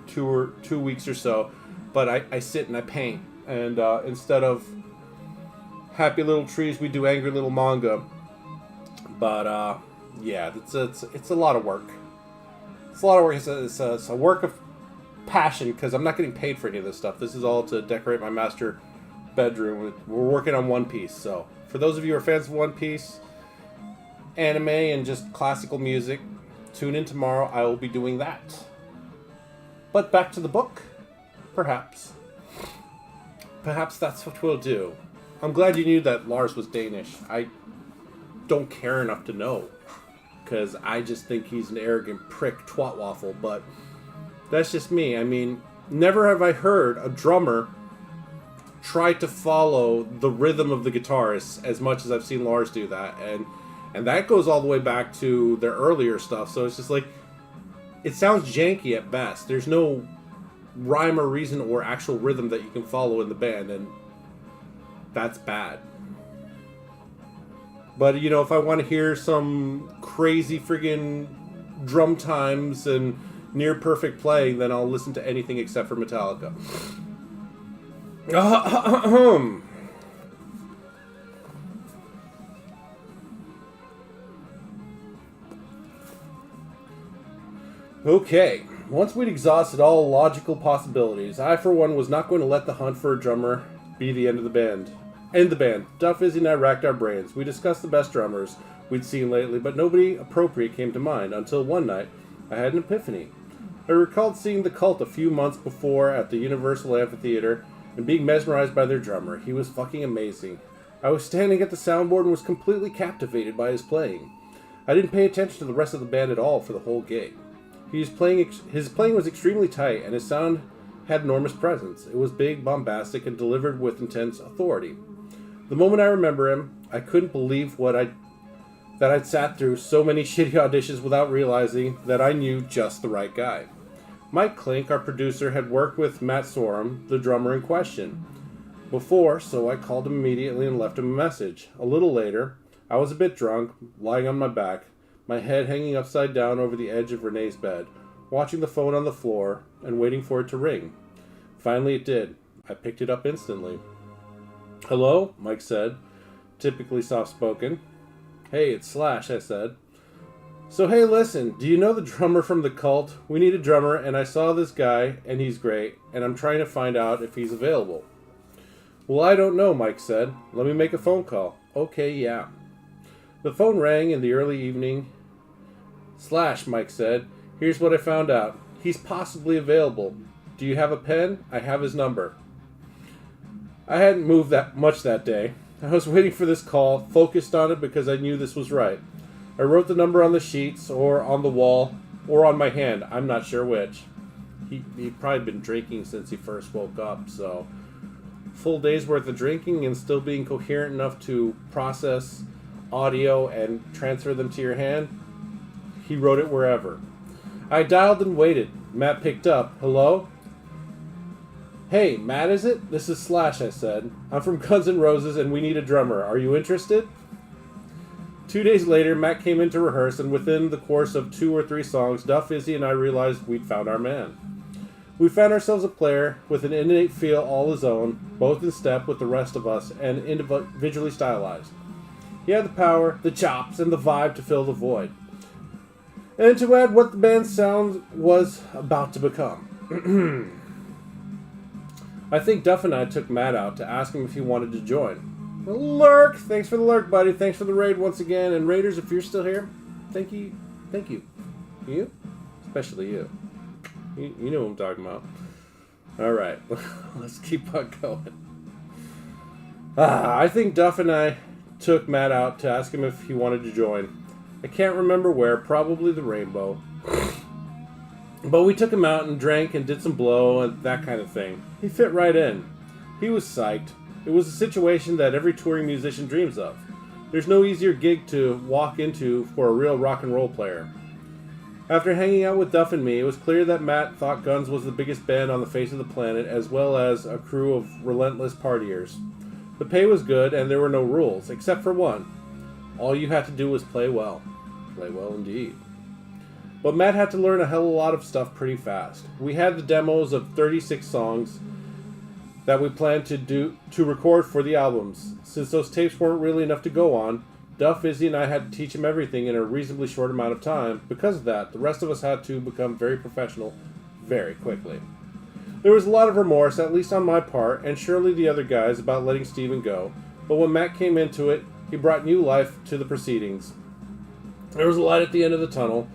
2 weeks or so. But I sit and I paint, and instead of happy little trees, we do angry little manga. But yeah, it's a lot of work. It's a lot of work. It's a work of passion, because I'm not getting paid for any of this stuff. This is all to decorate my master bedroom. We're working on One Piece, so for those of you who are fans of One Piece, anime, and just classical music, tune in tomorrow. I will be doing that. But back to the book. Perhaps that's what we'll do. I'm glad you knew that Lars was Danish. I don't care enough to know, because I just think he's an arrogant prick twat waffle, but that's just me. I mean, never have I heard a drummer try to follow the rhythm of the guitarists as much as I've seen Lars do that, and that goes all the way back to their earlier stuff. So it's just like, it sounds janky at best. There's no rhyme or reason or actual rhythm that you can follow in the band, and that's bad. But, you know, if I want to hear some crazy friggin' drum times and near perfect playing, then I'll listen to anything except for Metallica. Okay, once we'd exhausted all logical possibilities, I for one was not going to let the hunt for a drummer be the end of the band. Duff, Izzy, and I racked our brains. We discussed the best drummers we'd seen lately, but nobody appropriate came to mind until one night I had an epiphany. I recalled seeing the Cult a few months before at the Universal Amphitheater and being mesmerized by their drummer. He was fucking amazing. I was standing at the soundboard and was completely captivated by his playing. I didn't pay attention to the rest of the band at all for the whole gig. His playing was extremely tight, and his sound had enormous presence. It was big, bombastic, and delivered with intense authority. The moment I remember him, I couldn't believe that I'd sat through so many shitty auditions without realizing that I knew just the right guy. Mike Klink, our producer, had worked with Matt Sorum, the drummer in question, before, so I called him immediately and left him a message. A little later, I was a bit drunk, lying on my back, my head hanging upside down over the edge of Renee's bed, watching the phone on the floor and waiting for it to ring. Finally it did. I picked it up instantly. "Hello?" Mike said, typically soft-spoken. "Hey, it's Slash," I said. "So hey, listen, do you know the drummer from the Cult? We need a drummer, and I saw this guy, and he's great, and I'm trying to find out if he's available." "Well, I don't know," Mike said. "Let me make a phone call." "Okay, yeah." The phone rang in the early evening. "Slash," Mike said, "here's what I found out. He's possibly available. Do you have a pen? I have his number." I hadn't moved that much that day. I was waiting for this call, focused on it because I knew this was right. I wrote the number on the sheets, or on the wall, or on my hand. I'm not sure which. He'd probably been drinking since he first woke up, so full day's worth of drinking and still being coherent enough to process audio and transfer them to your hand. He wrote it wherever. I dialed and waited. Matt picked up. "Hello?" "Hey, Matt, is it? This is Slash," I said. "I'm from Guns N' Roses and we need a drummer. Are you interested?" 2 days later, Matt came in to rehearse, and within the course of 2 or 3 songs, Duff, Izzy, and I realized we'd found our man. We found ourselves a player with an innate feel all his own, both in step with the rest of us and individually stylized. He had the power, the chops, and the vibe to fill the void, and to add what the band's sound was about to become. I think Duff and I took Matt out to ask him if he wanted to join. Lurk! Thanks for the lurk, buddy. Thanks for the raid once again. And Raiders, if you're still here, thank you. Thank you. You? Especially you. You know what I'm talking about. Alright, let's keep on going. I think Duff and I took Matt out to ask him if he wanted to join. I can't remember where, probably the Rainbow. But we took him out and drank and did some blow and that kind of thing. He fit right in. He was psyched. It was a situation that every touring musician dreams of. There's no easier gig to walk into for a real rock and roll player. After hanging out with Duff and me, it was clear that Matt thought Guns was the biggest band on the face of the planet, as well as a crew of relentless partiers. The pay was good and there were no rules, except for one. All you had to do was play well. Play well indeed. But Matt had to learn a hell of a lot of stuff pretty fast. We had the demos of 36 songs that we planned to record for the albums. Since those tapes weren't really enough to go on, Duff, Izzy, and I had to teach him everything in a reasonably short amount of time. Because of that, the rest of us had to become very professional very quickly. There was a lot of remorse, at least on my part, and surely the other guys, about letting Steven go. But when Matt came into it, he brought new life to the proceedings. There was a light at the end of the tunnel,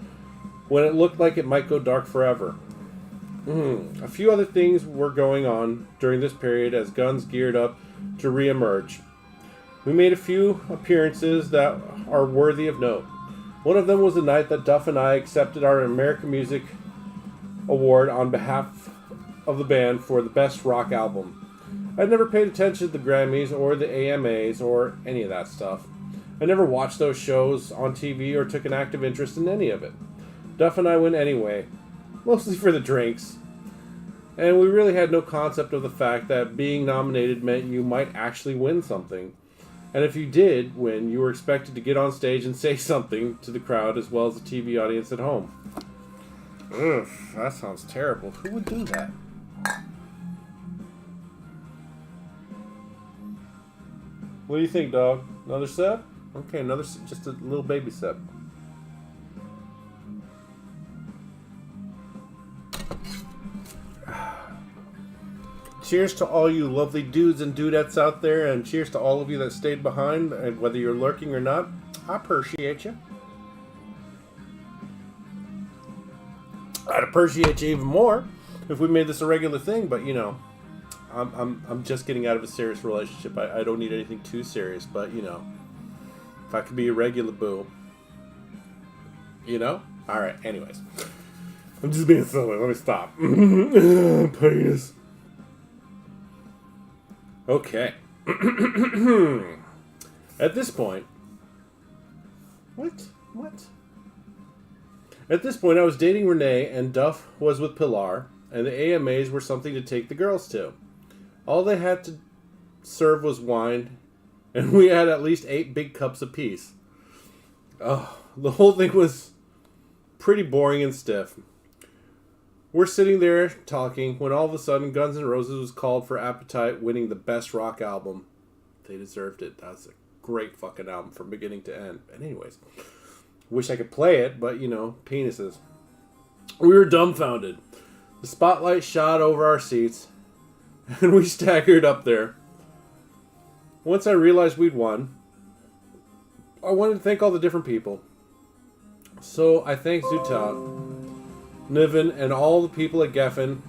when it looked like it might go dark forever. A few other things were going on during this period as Guns geared up to re-emerge. We made a few appearances that are worthy of note. One of them was the night that Duff and I accepted our American Music Award on behalf of the band for the Best Rock Album. I'd never paid attention to the Grammys or the AMAs or any of that stuff. I never watched those shows on TV or took an active interest in any of it. Duff and I went anyway, mostly for the drinks. And we really had no concept of the fact that being nominated meant you might actually win something. And if you did win, you were expected to get on stage and say something to the crowd as well as the TV audience at home. Ugh, that sounds terrible. Who would do that? What do you think, dog? Another sip? Okay, just a little baby sip. Cheers to all you lovely dudes and dudettes out there, and cheers to all of you that stayed behind, and whether you're lurking or not, I appreciate you. I'd appreciate you even more if we made this a regular thing, but you know, I'm just getting out of a serious relationship. I don't need anything too serious, but you know, if I could be a regular boo, you know? Alright, anyways. I'm just being silly, let me stop. Penis. Okay. At this point... What? At this point, I was dating Renee, and Duff was with Pilar, and the AMAs were something to take the girls to. All they had to serve was wine, and we had at least 8 big cups apiece. Oh, the whole thing was pretty boring and stiff. We're sitting there talking when all of a sudden Guns N' Roses was called for Appetite, winning the best rock album. They deserved it. That was a great fucking album from beginning to end. But anyways, wish I could play it, but you know, penises. We were dumbfounded. The spotlight shot over our seats, and we staggered up there. Once I realized we'd won, I wanted to thank all the different people. So I thanked Zutat, Niven, and all the people at Geffen,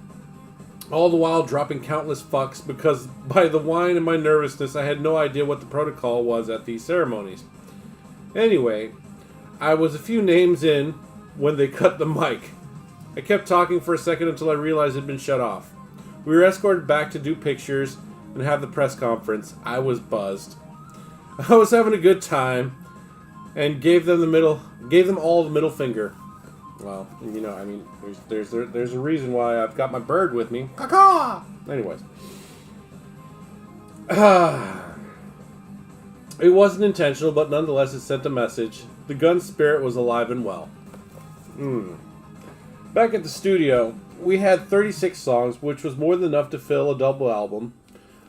all the while dropping countless fucks because by the wine and my nervousness I had no idea what the protocol was at these ceremonies. Anyway, I was a few names in when they cut the mic. I kept talking for a second until I realized it had been shut off. We were escorted back to do pictures and have the press conference. I was buzzed. I was having a good time and gave them all the middle finger. Well, you know, I mean, there's a reason why I've got my bird with me. Caw-caw! Anyways. It wasn't intentional, but nonetheless it sent a message. The gun spirit was alive and well. Back at the studio, we had 36 songs, which was more than enough to fill a double album.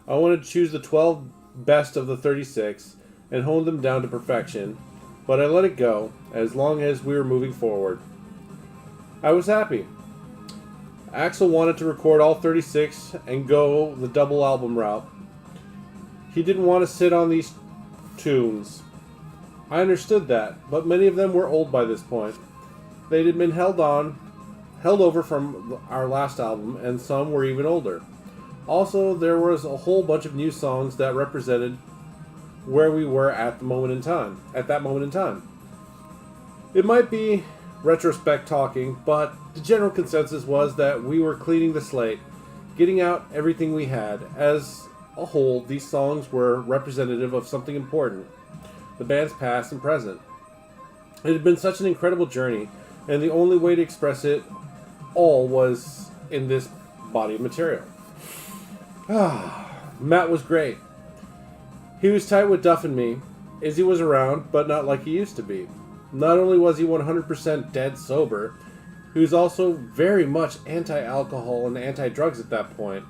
I wanted to choose the 12 best of the 36 and hone them down to perfection, but I let it go as long as we were moving forward. I was happy. Axl wanted to record all 36 and go the double album route. He didn't want to sit on these tunes. I understood that, but many of them were old by this point. They had been held over from our last album, and some were even older. Also, there was a whole bunch of new songs that represented where we were at that moment in time. It might be retrospect talking, but the general consensus was that we were cleaning the slate, getting out everything we had. As a whole, these songs were representative of something important, the band's past and present. It had been such an incredible journey, and the only way to express it all was in this body of material. Matt was great. He was tight with Duff and me. Izzy was around, but not like he used to be. Not only was he 100% dead sober, he was also very much anti-alcohol and anti-drugs at that point.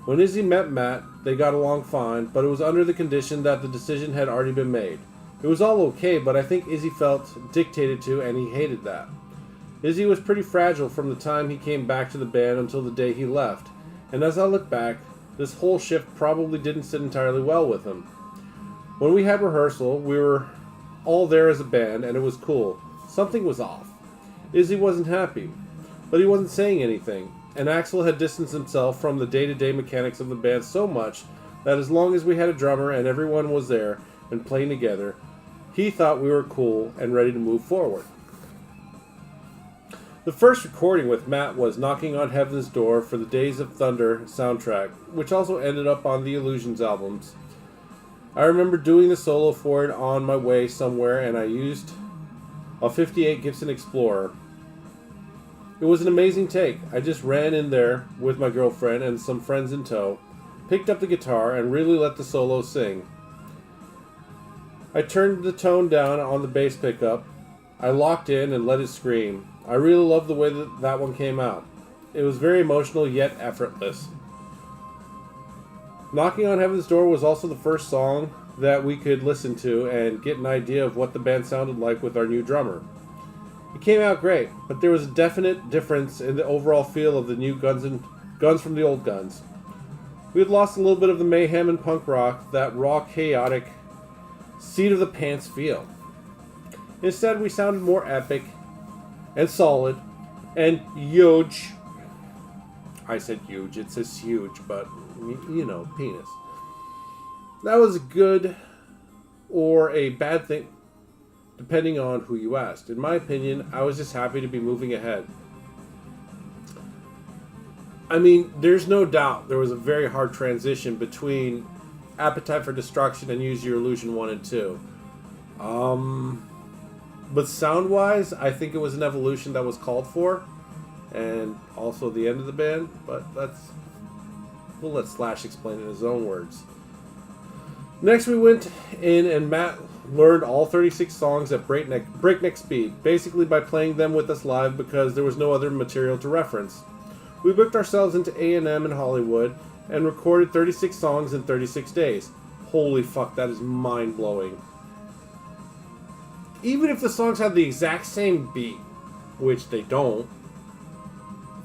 When Izzy met Matt, they got along fine, but it was under the condition that the decision had already been made. It was all okay, but I think Izzy felt dictated to, and he hated that. Izzy was pretty fragile from the time he came back to the band until the day he left, and as I look back, this whole shift probably didn't sit entirely well with him. When we had rehearsal, we were all there as a band, and it was cool. Something was off. Izzy wasn't happy, but he wasn't saying anything, and Axl had distanced himself from the day-to-day mechanics of the band so much that as long as we had a drummer and everyone was there and playing together, he thought we were cool and ready to move forward. The first recording with Matt was Knocking on Heaven's Door for the Days of Thunder soundtrack, which also ended up on the Illusions albums. I remember doing the solo for it on my way somewhere, and I used a 58 Gibson Explorer. It was an amazing take. I just ran in there with my girlfriend and some friends in tow, picked up the guitar, and really let the solo sing. I turned the tone down on the bass pickup. I locked in and let it scream. I really loved the way that one came out. It was very emotional yet effortless. Knocking on Heaven's Door was also the first song that we could listen to and get an idea of what the band sounded like with our new drummer. It came out great, but there was a definite difference in the overall feel of the new Guns from the old Guns. We had lost a little bit of the mayhem and punk rock, that raw, chaotic, seat-of-the-pants feel. Instead, we sounded more epic and solid and huge. I said huge, it says huge, but, you know, penis. That was a good or a bad thing, depending on who you asked. In my opinion, I was just happy to be moving ahead. I mean, there's no doubt there was a very hard transition between Appetite for Destruction and Use Your Illusion 1 and 2. But sound-wise, I think it was an evolution that was called for, and also the end of the band, but we'll let Slash explain it in his own words. Next we went in and Matt learned all 36 songs at breakneck speed, basically by playing them with us live because there was no other material to reference. We booked ourselves into A&M in Hollywood and recorded 36 songs in 36 days. Holy fuck, that is mind-blowing. Even if the songs have the exact same beat, which they don't,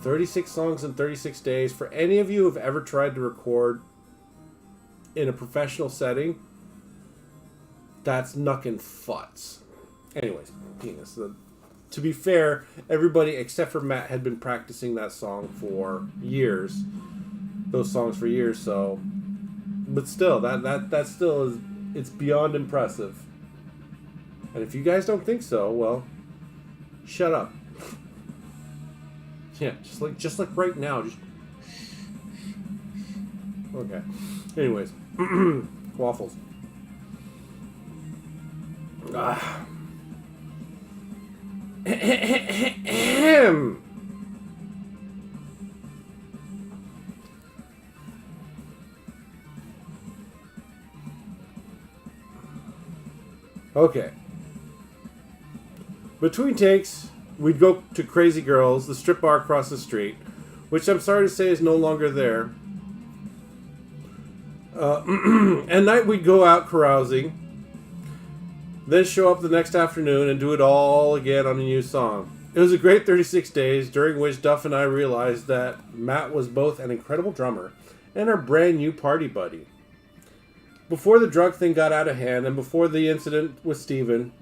36 songs in 36 days, for any of you who have ever tried to record in a professional setting, that's knuckin' futz. Anyways, penis. To be fair, everybody except for Matt had been practicing that song for years. Those songs for years, so... But still, that still is... It's beyond impressive. And if you guys don't think so, well... Shut up. Yeah, just like right now. Just... Okay. Anyways. Waffles. Ah. Okay. Between takes, we'd go to Crazy Girls, the strip bar across the street, which I'm sorry to say is no longer there. At night we'd go out carousing, then show up the next afternoon and do it all again on a new song. It was a great 36 days, during which Duff and I realized that Matt was both an incredible drummer and our brand new party buddy. Before the drug thing got out of hand and before the incident with Steven,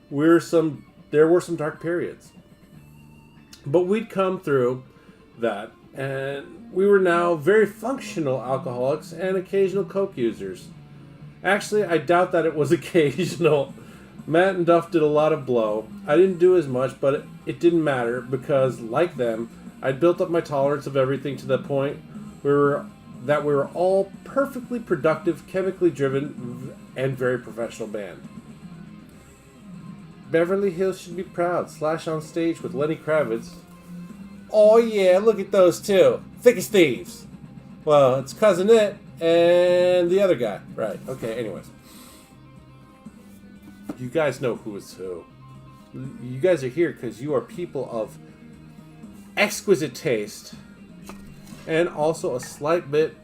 there were some dark periods. But we'd come through that, and we were now very functional alcoholics and occasional coke users. Actually, I doubt that it was occasional. Matt and Duff did a lot of blow. I didn't do as much, but it didn't matter because, like them, I'd built up my tolerance of everything to the point that we were all perfectly productive, chemically driven, and very professional band. Beverly Hills should be proud. Slash on stage with Lenny Kravitz. Oh yeah, look at those two. Thick as thieves. Well, it's Cousin It and the other guy. Right, okay, anyways. You guys know who is who. You guys are here because you are people of exquisite taste and also a slight bit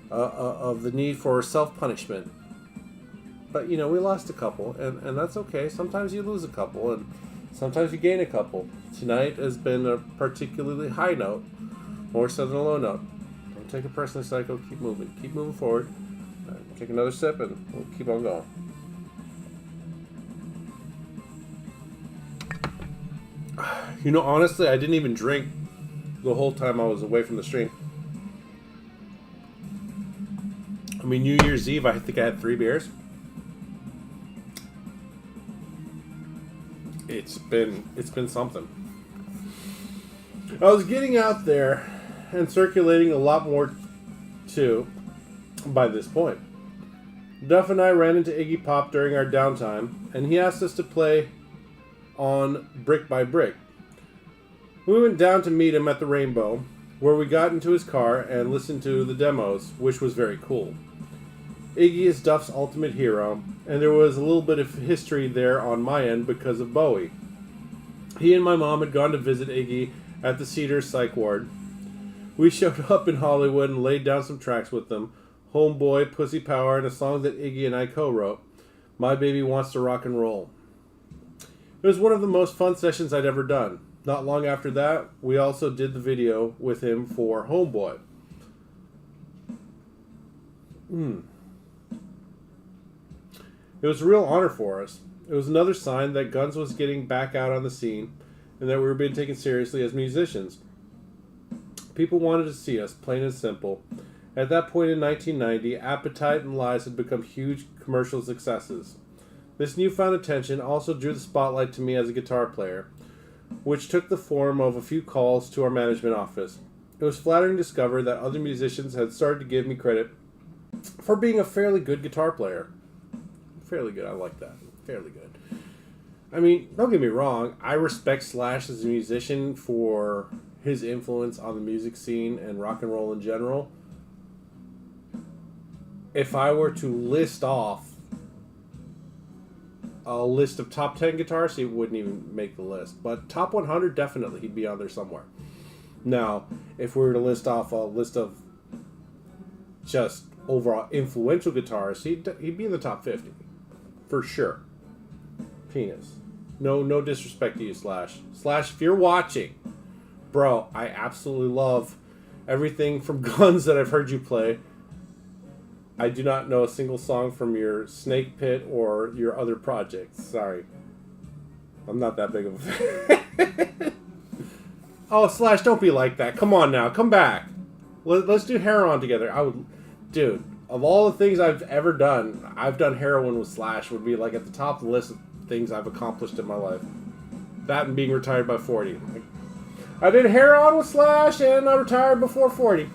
of the need for self-punishment. But, you know, we lost a couple, and that's okay. Sometimes you lose a couple, and sometimes you gain a couple. Tonight has been a particularly high note, more so than a low note. Don't take it personally, Psycho. Keep moving. Keep moving forward. Take another sip, and we'll keep on going. You know, honestly, I didn't even drink the whole time I was away from the stream. I mean, New Year's Eve, I think I had 3 beers. It's been something. I was getting out there and circulating a lot more too by this point. Duff and I ran into Iggy Pop during our downtime, and he asked us to play on Brick by Brick. We went down to meet him at the Rainbow, where we got into his car and listened to the demos, which was very cool. Iggy is Duff's ultimate hero, and there was a little bit of history there on my end because of Bowie. He and my mom had gone to visit Iggy at the Cedars Psych Ward. We showed up in Hollywood and laid down some tracks with them. Homeboy, Pussy Power, and a song that Iggy and I co-wrote. My Baby Wants to Rock and Roll. It was one of the most fun sessions I'd ever done. Not long after that, we also did the video with him for Homeboy. It was a real honor for us. It was another sign that Guns was getting back out on the scene and that we were being taken seriously as musicians. People wanted to see us, plain and simple. At that point in 1990, Appetite and Lies had become huge commercial successes. This newfound attention also drew the spotlight to me as a guitar player, which took the form of a few calls to our management office. It was flattering to discover that other musicians had started to give me credit for being a fairly good guitar player. Fairly good, I like that. Fairly good. I mean, don't get me wrong, I respect Slash as a musician for his influence on the music scene and rock and roll in general. If I were to list off a list of top 10 guitarists, he wouldn't even make the list. But top 100, definitely, he'd be on there somewhere. Now, if we were to list off a list of just overall influential guitarists, he'd be in the top 50. For sure. Penis. No disrespect to you, Slash. Slash, if you're watching, bro, I absolutely love everything from Guns that I've heard you play. I do not know a single song from your Snake Pit or your other projects. Sorry. I'm not that big of a fan. Oh, Slash, don't be like that. Come on now. Come back. Let's do Heroin together. Dude, of all the things I've ever done, I've done Heroin with Slash would be like at the top of the list of things I've accomplished in my life. That and being retired by 40. I did Heroin with Slash and I retired before 40.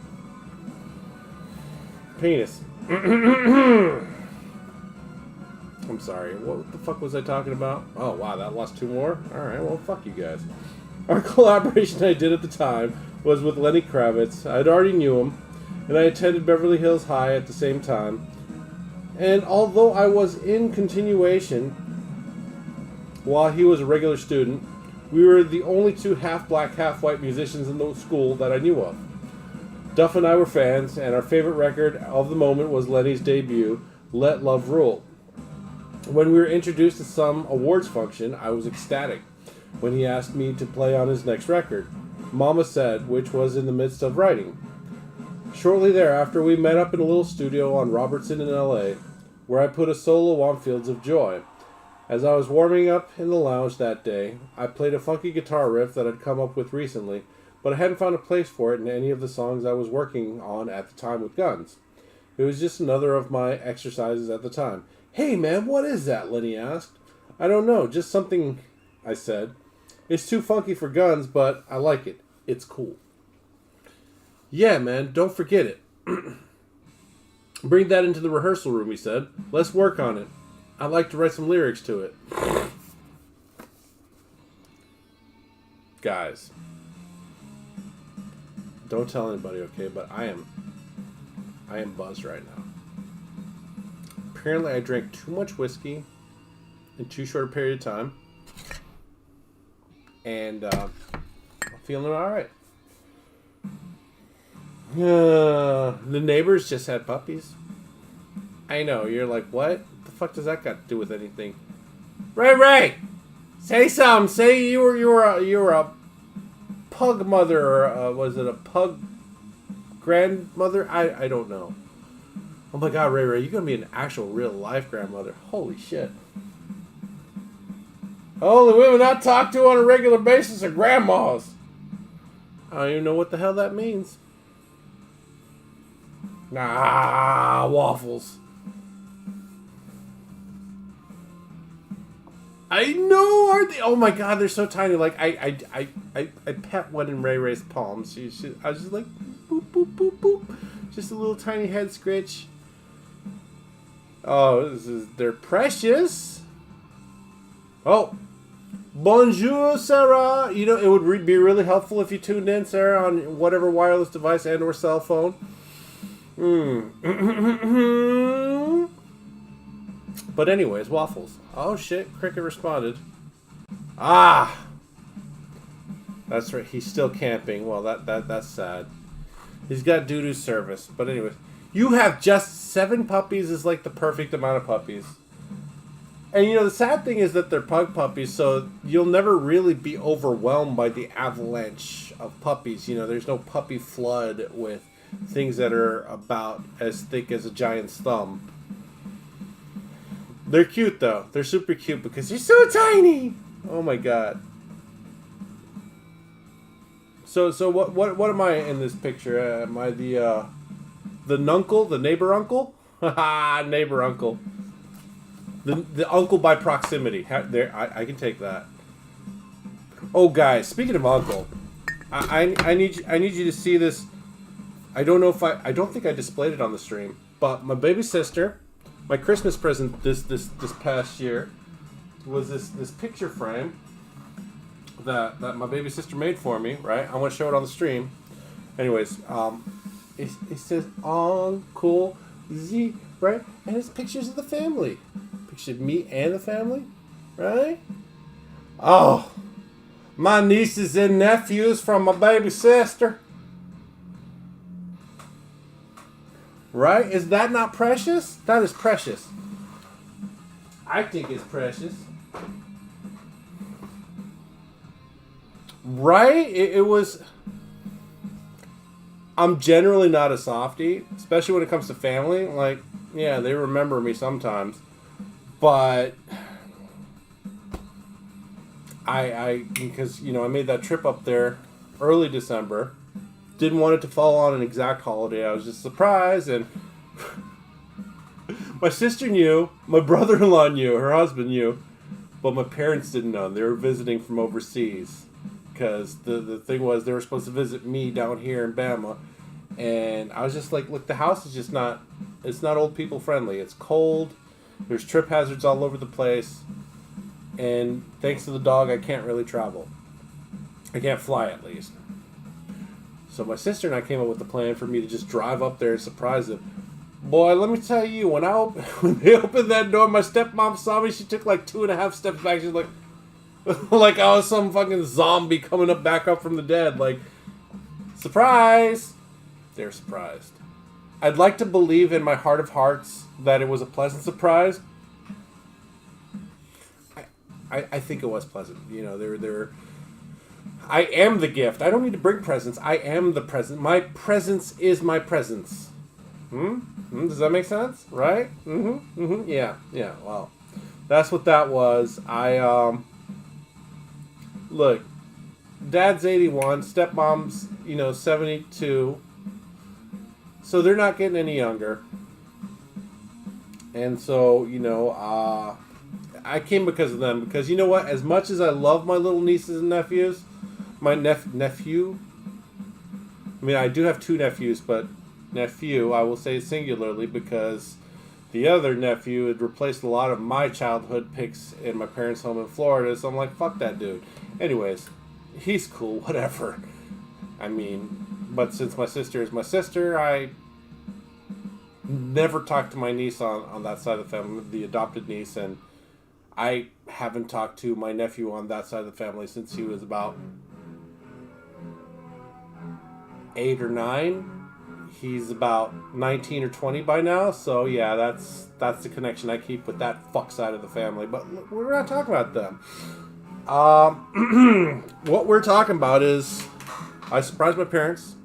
Penis. I'm sorry. What the fuck was I talking about? Oh, wow, that lost 2 more? Alright, well, fuck you guys. Our collaboration I did at the time was with Lenny Kravitz. I'd already knew him, and I attended Beverly Hills High at the same time. And although I was in continuation while he was a regular student, we were the only 2 half-black, half-white musicians in the school that I knew of. Duff and I were fans, and our favorite record of the moment was Lenny's debut, Let Love Rule. When we were introduced to some awards function, I was ecstatic when he asked me to play on his next record, Mama Said, which was in the midst of writing. Shortly thereafter, we met up in a little studio on Robertson in LA, where I put a solo on Fields of Joy. As I was warming up in the lounge that day, I played a funky guitar riff that I'd come up with recently, but I hadn't found a place for it in any of the songs I was working on at the time with Guns. It was just another of my exercises at the time. Hey man, what is that? Lenny asked. I don't know, just something, I said. It's too funky for Guns, but I like it. It's cool. Yeah man, don't forget it. Bring that into the rehearsal room, he said. Let's work on it. I'd like to write some lyrics to it. Guys. Don't tell anybody, okay? But I am buzzed right now. Apparently I drank too much whiskey in too short a period of time. And I'm feeling alright. The neighbors just had puppies. I know, you're like, what the fuck does that got to do with anything? Ray! Say something. Say you were a pug mother, or was it a pug grandmother? I don't know. Oh my god, Ray, you're gonna be an actual real life grandmother. Holy shit. Only women I talk to on a regular basis are grandmas. I don't even know what the hell that means. Nah, waffles. I know, aren't they? Oh my god, they're so tiny. Like I pet one in Ray Ray's palms. I was just like boop boop boop boop, just a little tiny head scratch. Oh, they're precious. Oh, bonjour, Sarah. You know, it would be really helpful if you tuned in, Sarah, on whatever wireless device and or cell phone. But anyways, waffles. Oh shit, Cricket responded. Ah! That's right, he's still camping. Well, that's sad. He's got doo-doo service. But anyways, you have just 7 puppies is like the perfect amount of puppies. And you know, the sad thing is that they're pug puppies, so you'll never really be overwhelmed by the avalanche of puppies. You know, there's no puppy flood with things that are about as thick as a giant's thumb. They're cute though. They're super cute because they're so tiny. Oh my god. So what am I in this picture? Am I the nuncle, the neighbor uncle? Haha, neighbor uncle. The uncle by proximity. There, I can take that. Oh guys, speaking of uncle, I need you to see this. I don't know if I don't think I displayed it on the stream, but my baby sister, my Christmas present this past year was this picture frame that my baby sister made for me, right? I want to show it on the stream. Anyways, it says Uncle Z, right? And it's pictures of the family. Picture of me and the family, right? Oh, my nieces and nephews from my baby sister. Right? Is that not precious? That is precious. I think it's precious. Right? It was... I'm generally not a softie, especially when it comes to family. Like, yeah, they remember me sometimes. But... because, you know, I made that trip up there early December. Didn't want it to fall on an exact holiday. I was just surprised, and my sister knew, my brother-in-law knew, her husband knew, but my parents didn't know. They were visiting from overseas, because the thing was they were supposed to visit me down here in Bama, and I was just like, look, the house is just not, it's not old people friendly. It's cold. There's trip hazards all over the place, and thanks to the dog, I can't really travel. I can't fly, at least. So my sister and I came up with the plan for me to just drive up there and surprise them. Boy, let me tell you, when they opened that door, my stepmom saw me. She took like 2.5 steps back. She's like, like I was some fucking zombie coming back up from the dead. Like, surprise! They're surprised. I'd like to believe in my heart of hearts that it was a pleasant surprise. I think it was pleasant. You know, they're I am the gift. I don't need to bring presents. I am the present. My presence is my presence. Does that make sense? Right? Yeah. Well, that's what that was. Look, Dad's 81, stepmom's, 72. So they're not getting any younger. And so, I came because of them. Because you know what? As much as I love my little nieces and nephews, my nephew, I mean, I do have 2 nephews, but nephew, I will say singularly, because the other nephew had replaced a lot of my childhood pics in my parents' home in Florida, so I'm like, fuck that dude. Anyways, he's cool, whatever. I mean, but since my sister is my sister, I never talked to my niece on that side of the family, the adopted niece, and I haven't talked to my nephew on that side of the family since he was about 8 or 9. He's about 19 or 20 by now, so yeah, that's the connection I keep with that fuck side of the family. But we're not talking about them. What we're talking about is I surprised my parents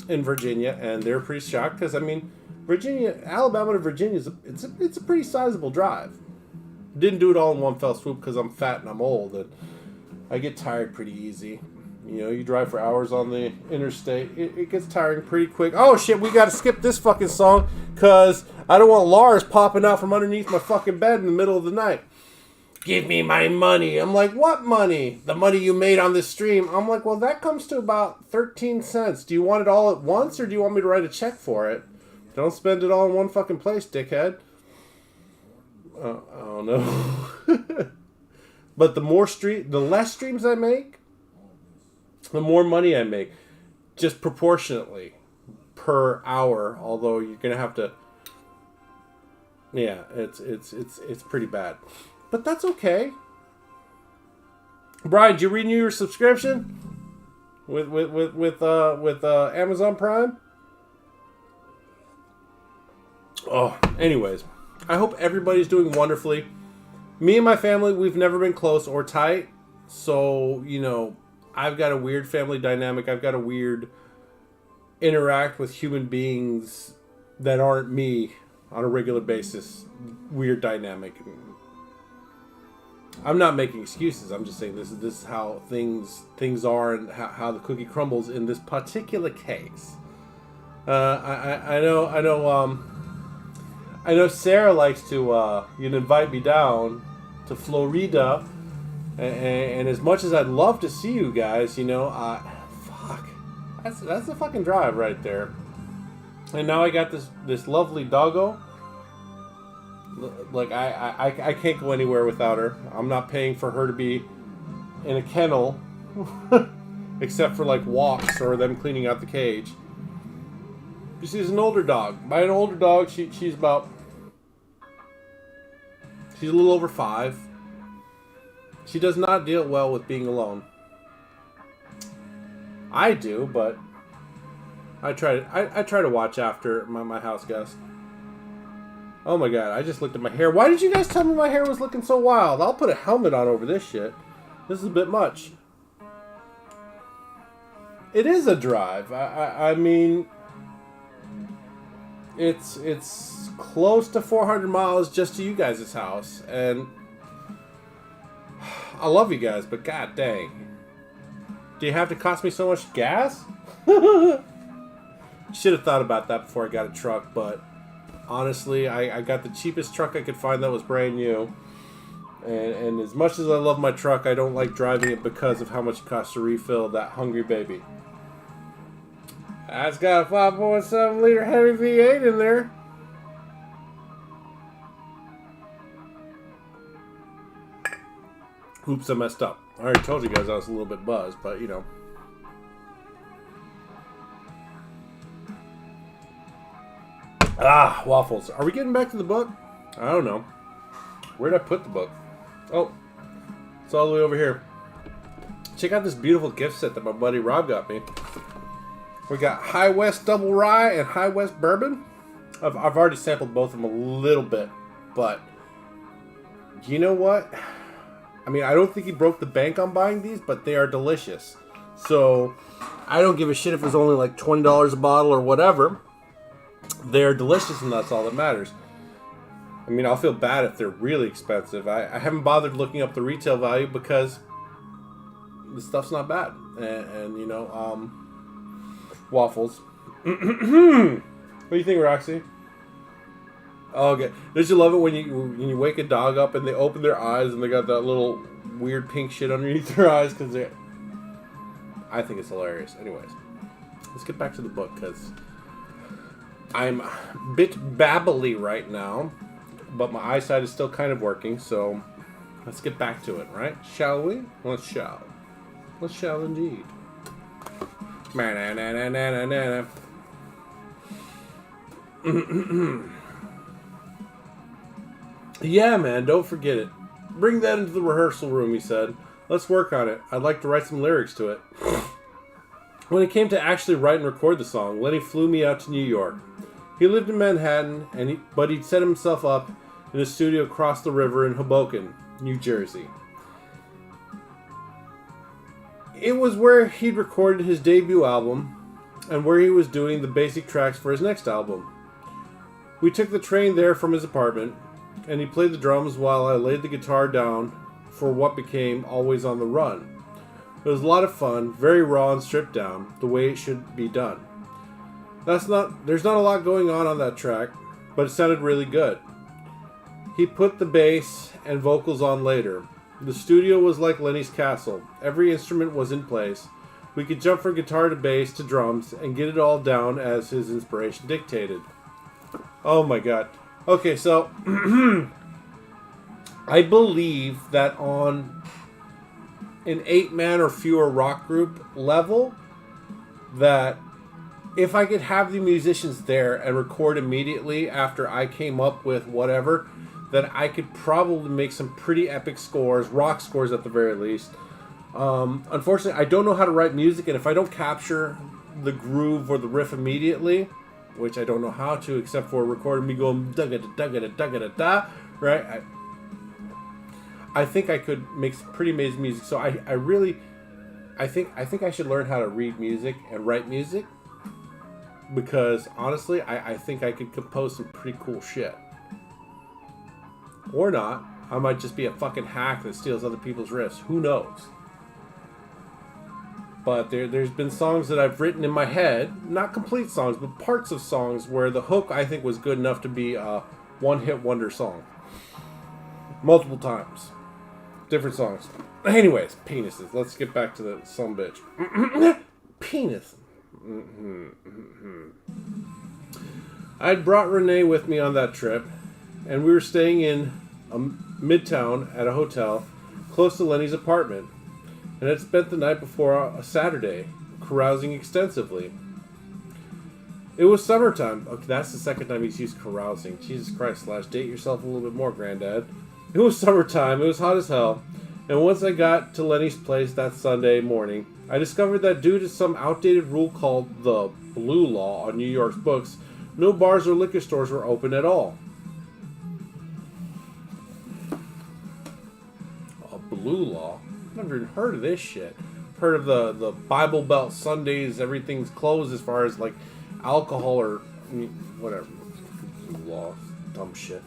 in Virginia, and they're pretty shocked because, I mean, Alabama to Virginia it's a pretty sizable drive. Didn't do it all in one fell swoop because I'm fat and I'm old, and I get tired pretty easy. You drive for hours on the interstate. It gets tiring pretty quick. Oh shit, we gotta skip this fucking song because I don't want Lars popping out from underneath my fucking bed in the middle of the night. give me my money. I'm like, what money? The money you made on this stream. I'm like, well, that comes to about 13 cents. Do you want it all at once, or do you want me to write a check for it? Don't spend it all in one fucking place, dickhead. I don't know. But the less streams I make, the more money I make. Just proportionately per hour, although you're gonna have to. Yeah, it's pretty bad, but that's okay. Brian, did you renew your subscription with Amazon Prime? Oh, anyways, I hope everybody's doing wonderfully. Me and my family, we've never been close or tight, so you know. I've got a weird family dynamic. I've got a weird interact with human beings that aren't me on a regular basis. Weird dynamic. I'm not making excuses. I'm just saying this is how things are and how the cookie crumbles in this particular case. I know Sarah likes to invite me down to Florida. And as much as I'd love to see you guys, fuck, that's a fucking drive right there. And now I got this lovely doggo. Like I can't go anywhere without her. I'm not paying for her to be in a kennel, except for like walks or them cleaning out the cage. She's an older dog. By an older dog, she's a little over 5. She does not deal well with being alone. I do, but I try to watch after my house guest. Oh my god, I just looked at my hair. Why did you guys tell me my hair was looking so wild? I'll put a helmet on over this shit. This is a bit much. It is a drive. I mean, it's close to 400 miles just to you guys' house, and I love you guys, but god dang. Do you have to cost me so much gas? Should have thought about that before I got a truck, but honestly, I got the cheapest truck I could find that was brand new. And as much as I love my truck, I don't like driving it because of how much it costs to refill that hungry baby. That's got a 5.7 liter heavy V8 in there. Oops, I messed up. I already told you guys I was a little bit buzzed, but you know. Ah, waffles. Are we getting back to the book? I don't know. Where did I put the book? Oh, it's all the way over here. Check out this beautiful gift set that my buddy Rob got me. We got High West Double Rye and High West Bourbon. I've already sampled both of them a little bit, but you know what? I mean, I don't think he broke the bank on buying these, but they are delicious. So, I don't give a shit if it's only like $20 a bottle or whatever. They're delicious, and that's all that matters. I mean, I'll feel bad if they're really expensive. I haven't bothered looking up the retail value because the stuff's not bad. And you know, waffles. What do you think, Roxy? Oh, okay. Don't you love it when you wake a dog up and they open their eyes and they got that little weird pink shit underneath their eyes? Because I think it's hilarious. Anyways, let's get back to the book because I'm a bit babbly right now, but my eyesight is still kind of working. So let's get back to it, right? Shall we? Let's shall. Let's shall indeed. Yeah, man, don't forget it. Bring that into the rehearsal room, he said. Let's work on it. I'd like to write some lyrics to it. When it came to actually write and record the song, Lenny flew me out to New York. He lived in Manhattan, but he'd set himself up in a studio across the river in Hoboken, New Jersey. It was where he'd recorded his debut album and where he was doing the basic tracks for his next album. We took the train there from his apartment, and he played the drums while I laid the guitar down for what became Always on the Run. It was a lot of fun, very raw and stripped down, the way it should be done. There's not a lot going on that track, but it sounded really good. He put the bass and vocals on later. The studio was like Lenny's castle. Every instrument was in place. We could jump from guitar to bass to drums and get it all down as his inspiration dictated. Oh my god. Okay, so I believe that on an 8-man or fewer rock group level, that if I could have the musicians there and record immediately after I came up with whatever, that I could probably make some pretty epic scores, rock scores at the very least. Unfortunately, I don't know how to write music, and if I don't capture the groove or the riff immediately, which I don't know how to, except for recording me going da-ga-da-da-ga-da-da-ga-da-da, right? I think I could make some pretty amazing music. So I think I should learn how to read music and write music, because honestly, I think I could compose some pretty cool shit. Or not. I might just be a fucking hack that steals other people's riffs. Who knows? But there's been songs that I've written in my head, not complete songs, but parts of songs where the hook I think was good enough to be a one-hit wonder song. Multiple times. Different songs. Anyways, penises. Let's get back to the sumbitch. Penis. I'd brought Renee with me on that trip, and we were staying in Midtown at a hotel close to Lenny's apartment, and had spent the night before a Saturday, carousing extensively. It was summertime. Okay, that's the second time he's used carousing. Jesus Christ, date yourself a little bit more, Granddad. It was summertime, it was hot as hell, and once I got to Lenny's place that Sunday morning, I discovered that due to some outdated rule called the Blue Law on New York's books, no bars or liquor stores were open at all. A Blue Law? I've never even heard of this shit. Heard of the Bible Belt Sundays, everything's closed as far as like alcohol or whatever. Blue Law, dumb shit.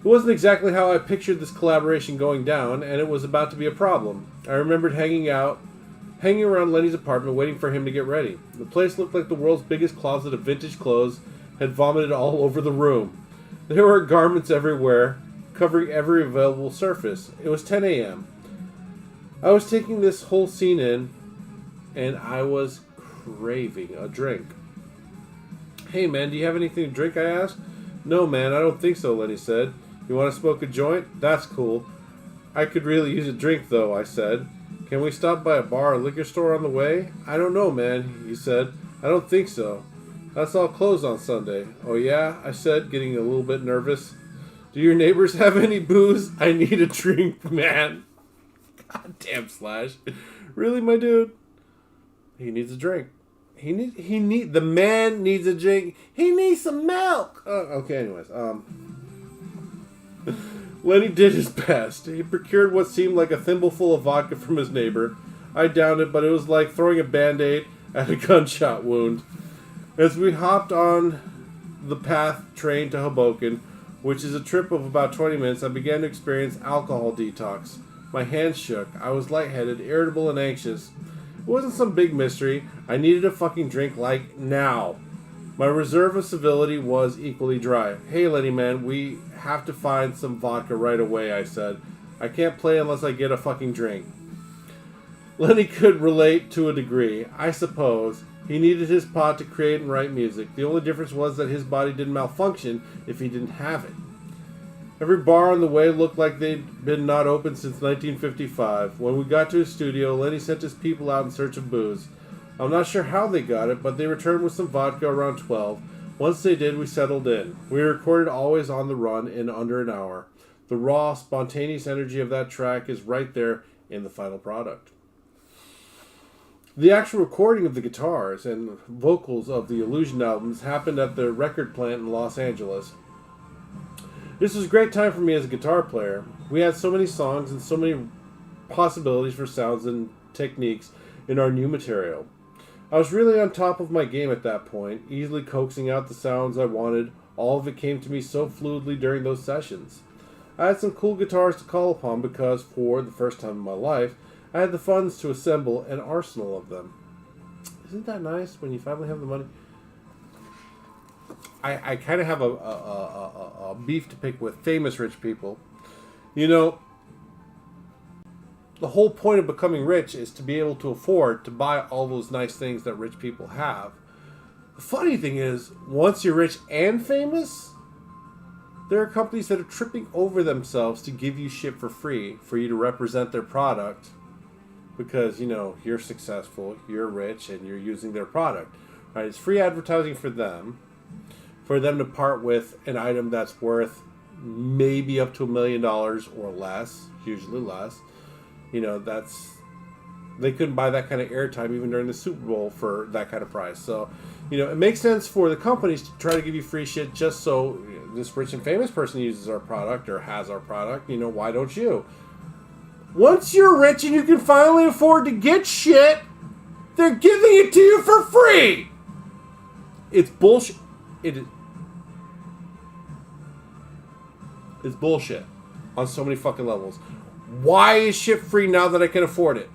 It wasn't exactly how I pictured this collaboration going down, and it was about to be a problem. I remembered hanging around Lenny's apartment waiting for him to get ready. The place looked like the world's biggest closet of vintage clothes had vomited all over the room. There were garments everywhere, covering every available surface. It was 10 a.m. I was taking this whole scene in, and I was craving a drink. Hey man, do you have anything to drink? I asked. No man, I don't think so, Lenny said. You want to smoke a joint? That's cool. I could really use a drink though, I said. Can we stop by a bar or liquor store on the way? I don't know, man, he said. I don't think so. That's all closed on Sunday. Oh yeah? I said, getting a little bit nervous. Do your neighbors have any booze? I need a drink, man. God damn, Slash. Really, my dude? He needs a drink. The man needs a drink. He needs some milk. Okay, anyways. Lenny did his best. He procured what seemed like a thimbleful of vodka from his neighbor. I downed it, but it was like throwing a Band-Aid at a gunshot wound. As we hopped on the PATH train to Hoboken, which is a trip of about 20 minutes, I began to experience alcohol detox. My hands shook. I was lightheaded, irritable, and anxious. It wasn't some big mystery. I needed a fucking drink like now. My reserve of civility was equally dry. Hey, Lenny man, we have to find some vodka right away, I said. I can't play unless I get a fucking drink. Lenny could relate to a degree, I suppose. He needed his pot to create and write music. The only difference was that his body didn't malfunction if he didn't have it. Every bar on the way looked like they'd been not open since 1955. When we got to his studio, Lenny sent his people out in search of booze. I'm not sure how they got it, but they returned with some vodka around 12. Once they did, we settled in. We recorded Always on the Run in under an hour. The raw, spontaneous energy of that track is right there in the final product. The actual recording of the guitars and vocals of the Illusion albums happened at the record plant in Los Angeles. This was a great time for me as a guitar player. We had so many songs and so many possibilities for sounds and techniques in our new material. I was really on top of my game at that point, easily coaxing out the sounds I wanted. All of it came to me so fluidly during those sessions. I had some cool guitars to call upon because, for the first time in my life, I had the funds to assemble an arsenal of them. Isn't that nice when you finally have the money? I kind of have a beef to pick with famous rich people. You know, the whole point of becoming rich is to be able to afford to buy all those nice things that rich people have. The funny thing is, once you're rich and famous, there are companies that are tripping over themselves to give you shit for free for you to represent their product because, you know, you're successful, you're rich, and you're using their product. Right? It's free advertising for them to part with an item that's worth maybe up to $1 million or less, usually less. You know, they couldn't buy that kind of airtime even during the Super Bowl for that kind of price. So, you know, it makes sense for the companies to try to give you free shit just so this rich and famous person uses our product or has our product. You know, why don't you? Once you're rich and you can finally afford to get shit, they're giving it to you for free. It's bullshit. It's bullshit on so many fucking levels. Why is shit free now that I can afford it?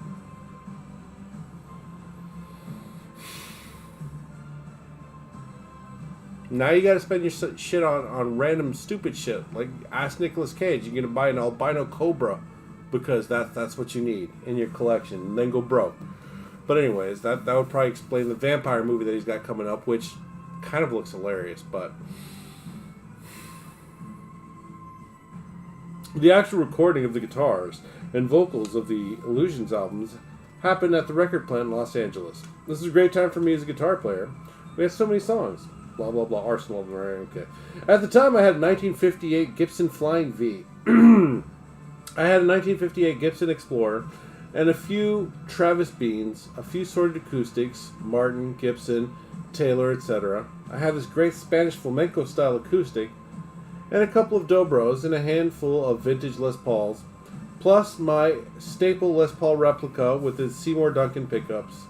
Now you gotta spend your shit on random stupid shit. Like, ask Nicolas Cage, you're gonna buy an albino cobra because that's what you need in your collection, and then go broke. But anyways, that would probably explain the vampire movie that he's got coming up, which kind of looks hilarious, but the actual recording of the guitars and vocals of the Illusions albums happened at the record plant in Los Angeles. This is a great time for me as a guitar player. We had so many songs. Blah, blah, blah. Arsenal. Okay. At the time, I had a 1958 Gibson Flying V. I had a 1958 Gibson Explorer and a few Travis Beans, a few sorted acoustics, Martin, Gibson, Taylor, etc. I had this great Spanish flamenco style acoustic and a couple of Dobros and a handful of vintage Les Pauls, plus my staple Les Paul replica with its Seymour Duncan pickups.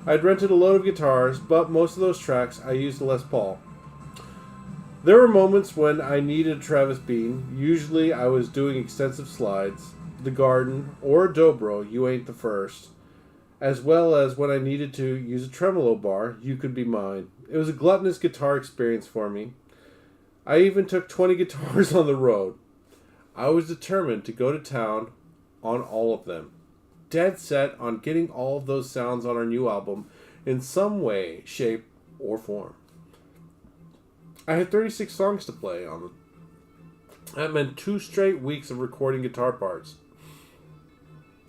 I'd rented a load of guitars, but most of those tracks I used a Les Paul. There were moments when I needed a Travis Bean. Usually I was doing extensive slides, the Garden, or a Dobro, You Ain't the First, as well as when I needed to use a tremolo bar, You Could Be Mine. It was a gluttonous guitar experience for me. I even took 20 guitars on the road. I was determined to go to town on all of them. Dead set on getting all of those sounds on our new album in some way, shape, or form. I had 36 songs to play on them. That meant 2 straight weeks of recording guitar parts.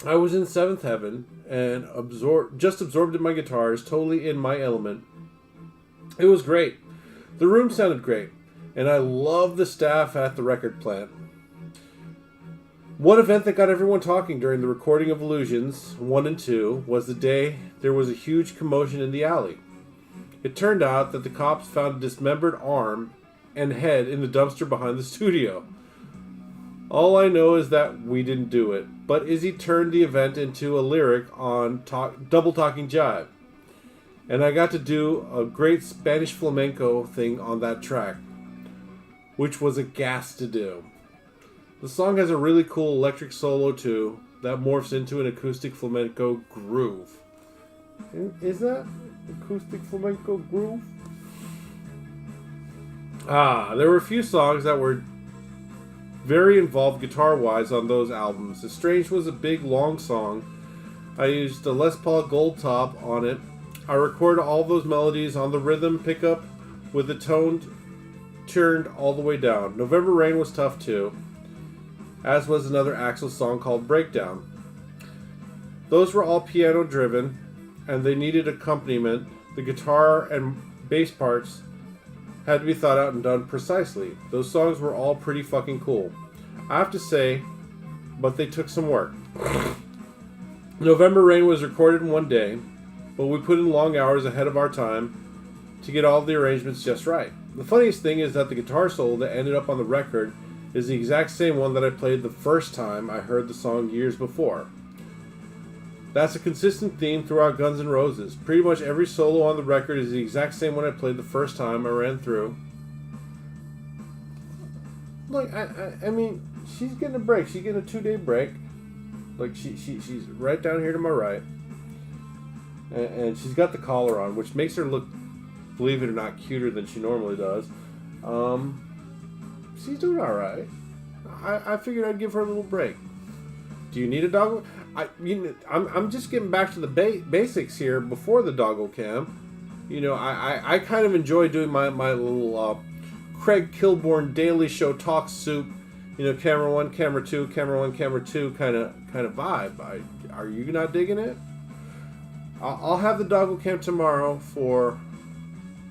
I was in seventh heaven and absorbed in my guitars, totally in my element. It was great. The room sounded great, and I loved the staff at the record plant. One event that got everyone talking during the recording of Illusions 1 and 2 was the day there was a huge commotion in the alley. It turned out that the cops found a dismembered arm and head in the dumpster behind the studio. All I know is that we didn't do it, but Izzy turned the event into a lyric on Double Talking Jive. And I got to do a great Spanish flamenco thing on that track, which was a gas to do. The song has a really cool electric solo too that morphs into an acoustic flamenco groove. Is that acoustic flamenco groove? There were a few songs that were very involved guitar-wise on those albums. Estranged was a big, long song. I used a Les Paul Gold Top on it. I recorded all those melodies on the rhythm pickup with the tone turned all the way down. November Rain was tough too, as was another Axl song called Breakdown. Those were all piano driven, and they needed accompaniment. The guitar and bass parts had to be thought out and done precisely. Those songs were all pretty fucking cool, I have to say, but they took some work. November Rain was recorded in one day, but we put in long hours ahead of our time to get all the arrangements just right. The funniest thing is that the guitar solo that ended up on the record is the exact same one that I played the first time I heard the song years before. That's a consistent theme throughout Guns N' Roses. Pretty much every solo on the record is the exact same one I played the first time I ran through. Look, I mean, she's getting a break. She's getting a 2-day break. Like, she's right down here to my right. And she's got the collar on, which makes her look believe it or not, cuter than she normally does. She's doing all right. I figured I'd give her a little break. Do you need a doggo? I'm just getting back to the basics here before the doggo cam. You know, I kind of enjoy doing my little Craig Kilborn Daily Show talk soup. You know, camera 1, camera 2, camera 1, camera 2 kind of vibe. Are you not digging it? I'll have the doggo cam tomorrow for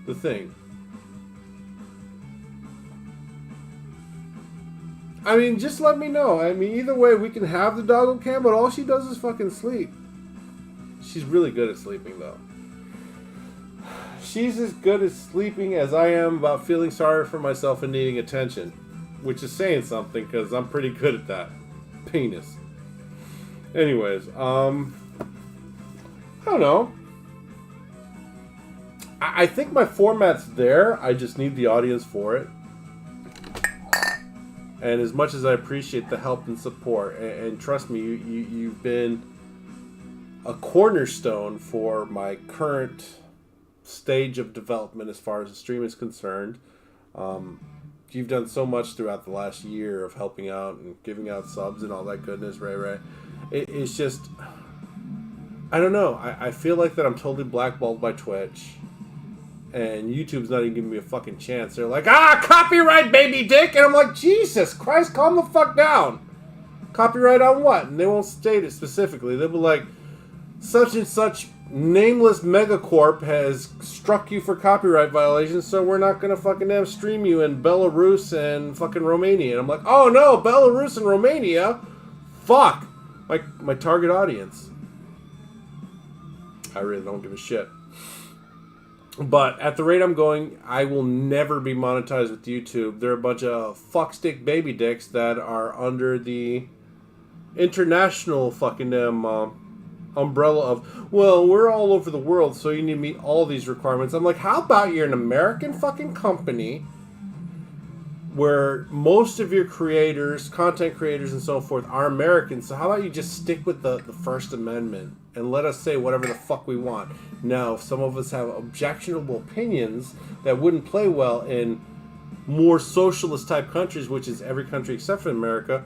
the thing. I mean, just let me know. I mean, either way, we can have the doggo cam, but all she does is fucking sleep. She's really good at sleeping, though. She's as good at sleeping as I am about feeling sorry for myself and needing attention. Which is saying something, because I'm pretty good at that. Penis. Anyways, I don't know. I think my format's there. I just need the audience for it. And as much as I appreciate the help and support, and trust me, you've been a cornerstone for my current stage of development as far as the stream is concerned. You've done so much throughout the last year of helping out and giving out subs and all that goodness, Ray. It's just, I don't know. I feel like that I'm totally blackballed by Twitch. And YouTube's not even giving me a fucking chance. They're like, copyright, baby dick! And I'm like, Jesus Christ, calm the fuck down. Copyright on what? And they won't state it specifically. They'll be like, such and such nameless megacorp has struck you for copyright violations, so we're not gonna fucking damn stream you in Belarus and fucking Romania. And I'm like, oh no, Belarus and Romania? Fuck! My target audience. I really don't give a shit. But at the rate I'm going, I will never be monetized with YouTube. They're a bunch of fuckstick baby dicks that are under the international fucking umbrella of, well, we're all over the world, so you need to meet all these requirements. I'm like, how about you're an American fucking company where most of your creators, content creators and so forth, are Americans, so how about you just stick with the First Amendment and let us say whatever the fuck we want. Now, if some of us have objectionable opinions that wouldn't play well in more socialist type countries, which is every country except for America,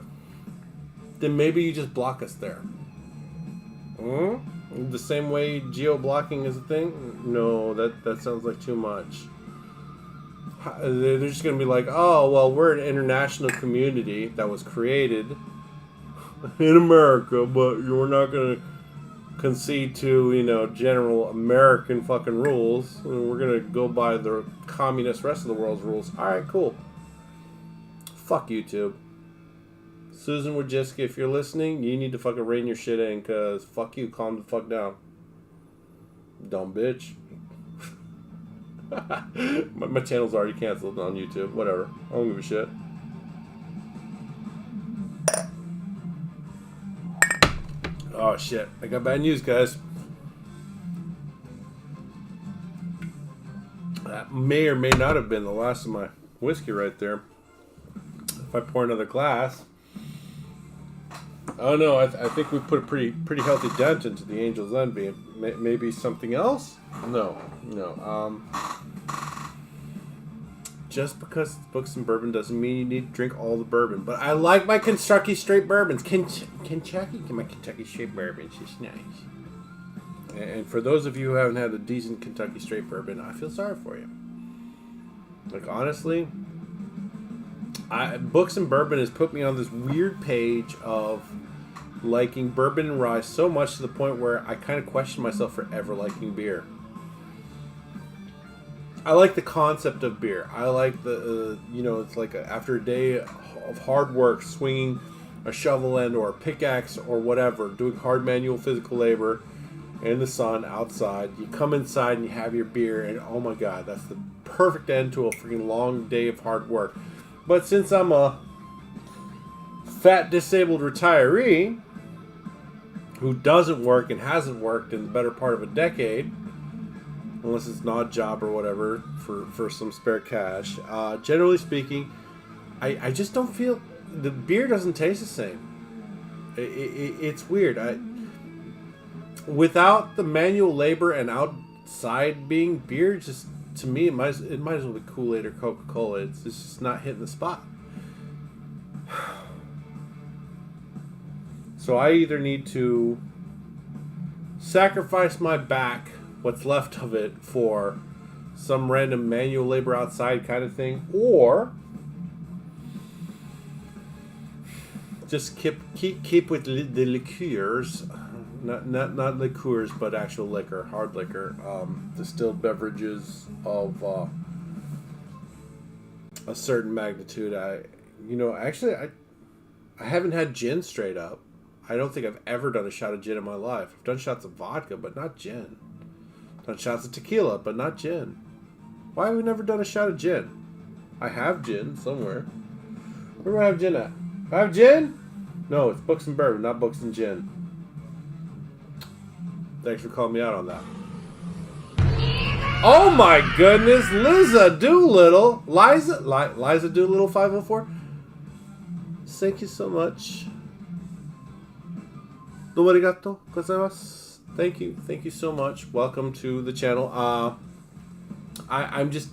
then maybe you just block us there. The same way geo-blocking is a thing? No, that sounds like too much. They're just going to be like, oh, well, we're an international community that was created in America, but you're not going to concede to, you know, general American fucking rules. We're going to go by the communist rest of the world's rules. Alright, cool. Fuck YouTube. Susan Wojcicki, if you're listening, you need to fucking rein your shit in, because fuck you, calm the fuck down. Dumb bitch. my channel's already canceled on YouTube. Whatever. I don't give a shit. Oh shit. I got bad news, guys. That may or may not have been the last of my whiskey right there. If I pour another glass... Oh no, I think we put a pretty healthy dent into the Angel's Envy. Maybe something else? No. Just because it's books and bourbon doesn't mean you need to drink all the bourbon. But I like my Kentucky straight bourbons. My Kentucky straight bourbons is nice. And for those of you who haven't had a decent Kentucky straight bourbon, I feel sorry for you. Like, honestly, books and bourbon has put me on this weird page of liking bourbon and rye so much to the point where I kind of question myself for ever liking beer. I like the concept of beer. I like the, it's like after a day of hard work, swinging a shovel end or a pickaxe or whatever, doing hard manual physical labor in the sun outside. You come inside and you have your beer, and oh my god, that's the perfect end to a freaking long day of hard work. But since I'm a fat, disabled retiree who doesn't work and hasn't worked in the better part of a decade, unless it's an odd job or whatever for some spare cash, generally speaking, I just don't feel... The beer doesn't taste the same. It's weird. Without the manual labor and outside being, beer just to me, it might as well be Kool-Aid or Coca-Cola. It's just not hitting the spot. So I either need to sacrifice my back, what's left of it, for some random manual labor outside kind of thing, or just keep with the liqueurs, not liqueurs, but actual liquor, hard liquor, distilled beverages of a certain magnitude. I haven't had gin straight up. I don't think I've ever done a shot of gin in my life. I've done shots of vodka, but not gin. Done shots of tequila, but not gin. Why have we never done a shot of gin? I have gin somewhere. Where do I have gin at? I have gin? No, it's Books and Bourbon, not Books and Gin. Thanks for calling me out on that. Oh my goodness, Liza Doolittle. Liza Doolittle 504. Thank you so much. Arigato gozaimasu. Thank you so much. Welcome to the channel. I'm just,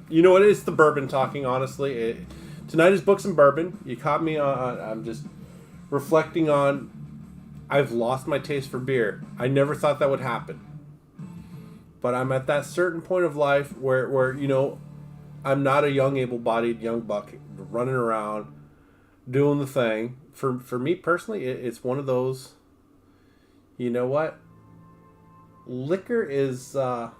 you know what? It's the bourbon talking. Honestly, tonight is Books and Bourbon. You caught me on. I'm just reflecting on. I've lost my taste for beer. I never thought that would happen, but I'm at that certain point of life where you know, I'm not a young, able-bodied young buck running around doing the thing. For me personally, it's one of those, you know what? Liquor is a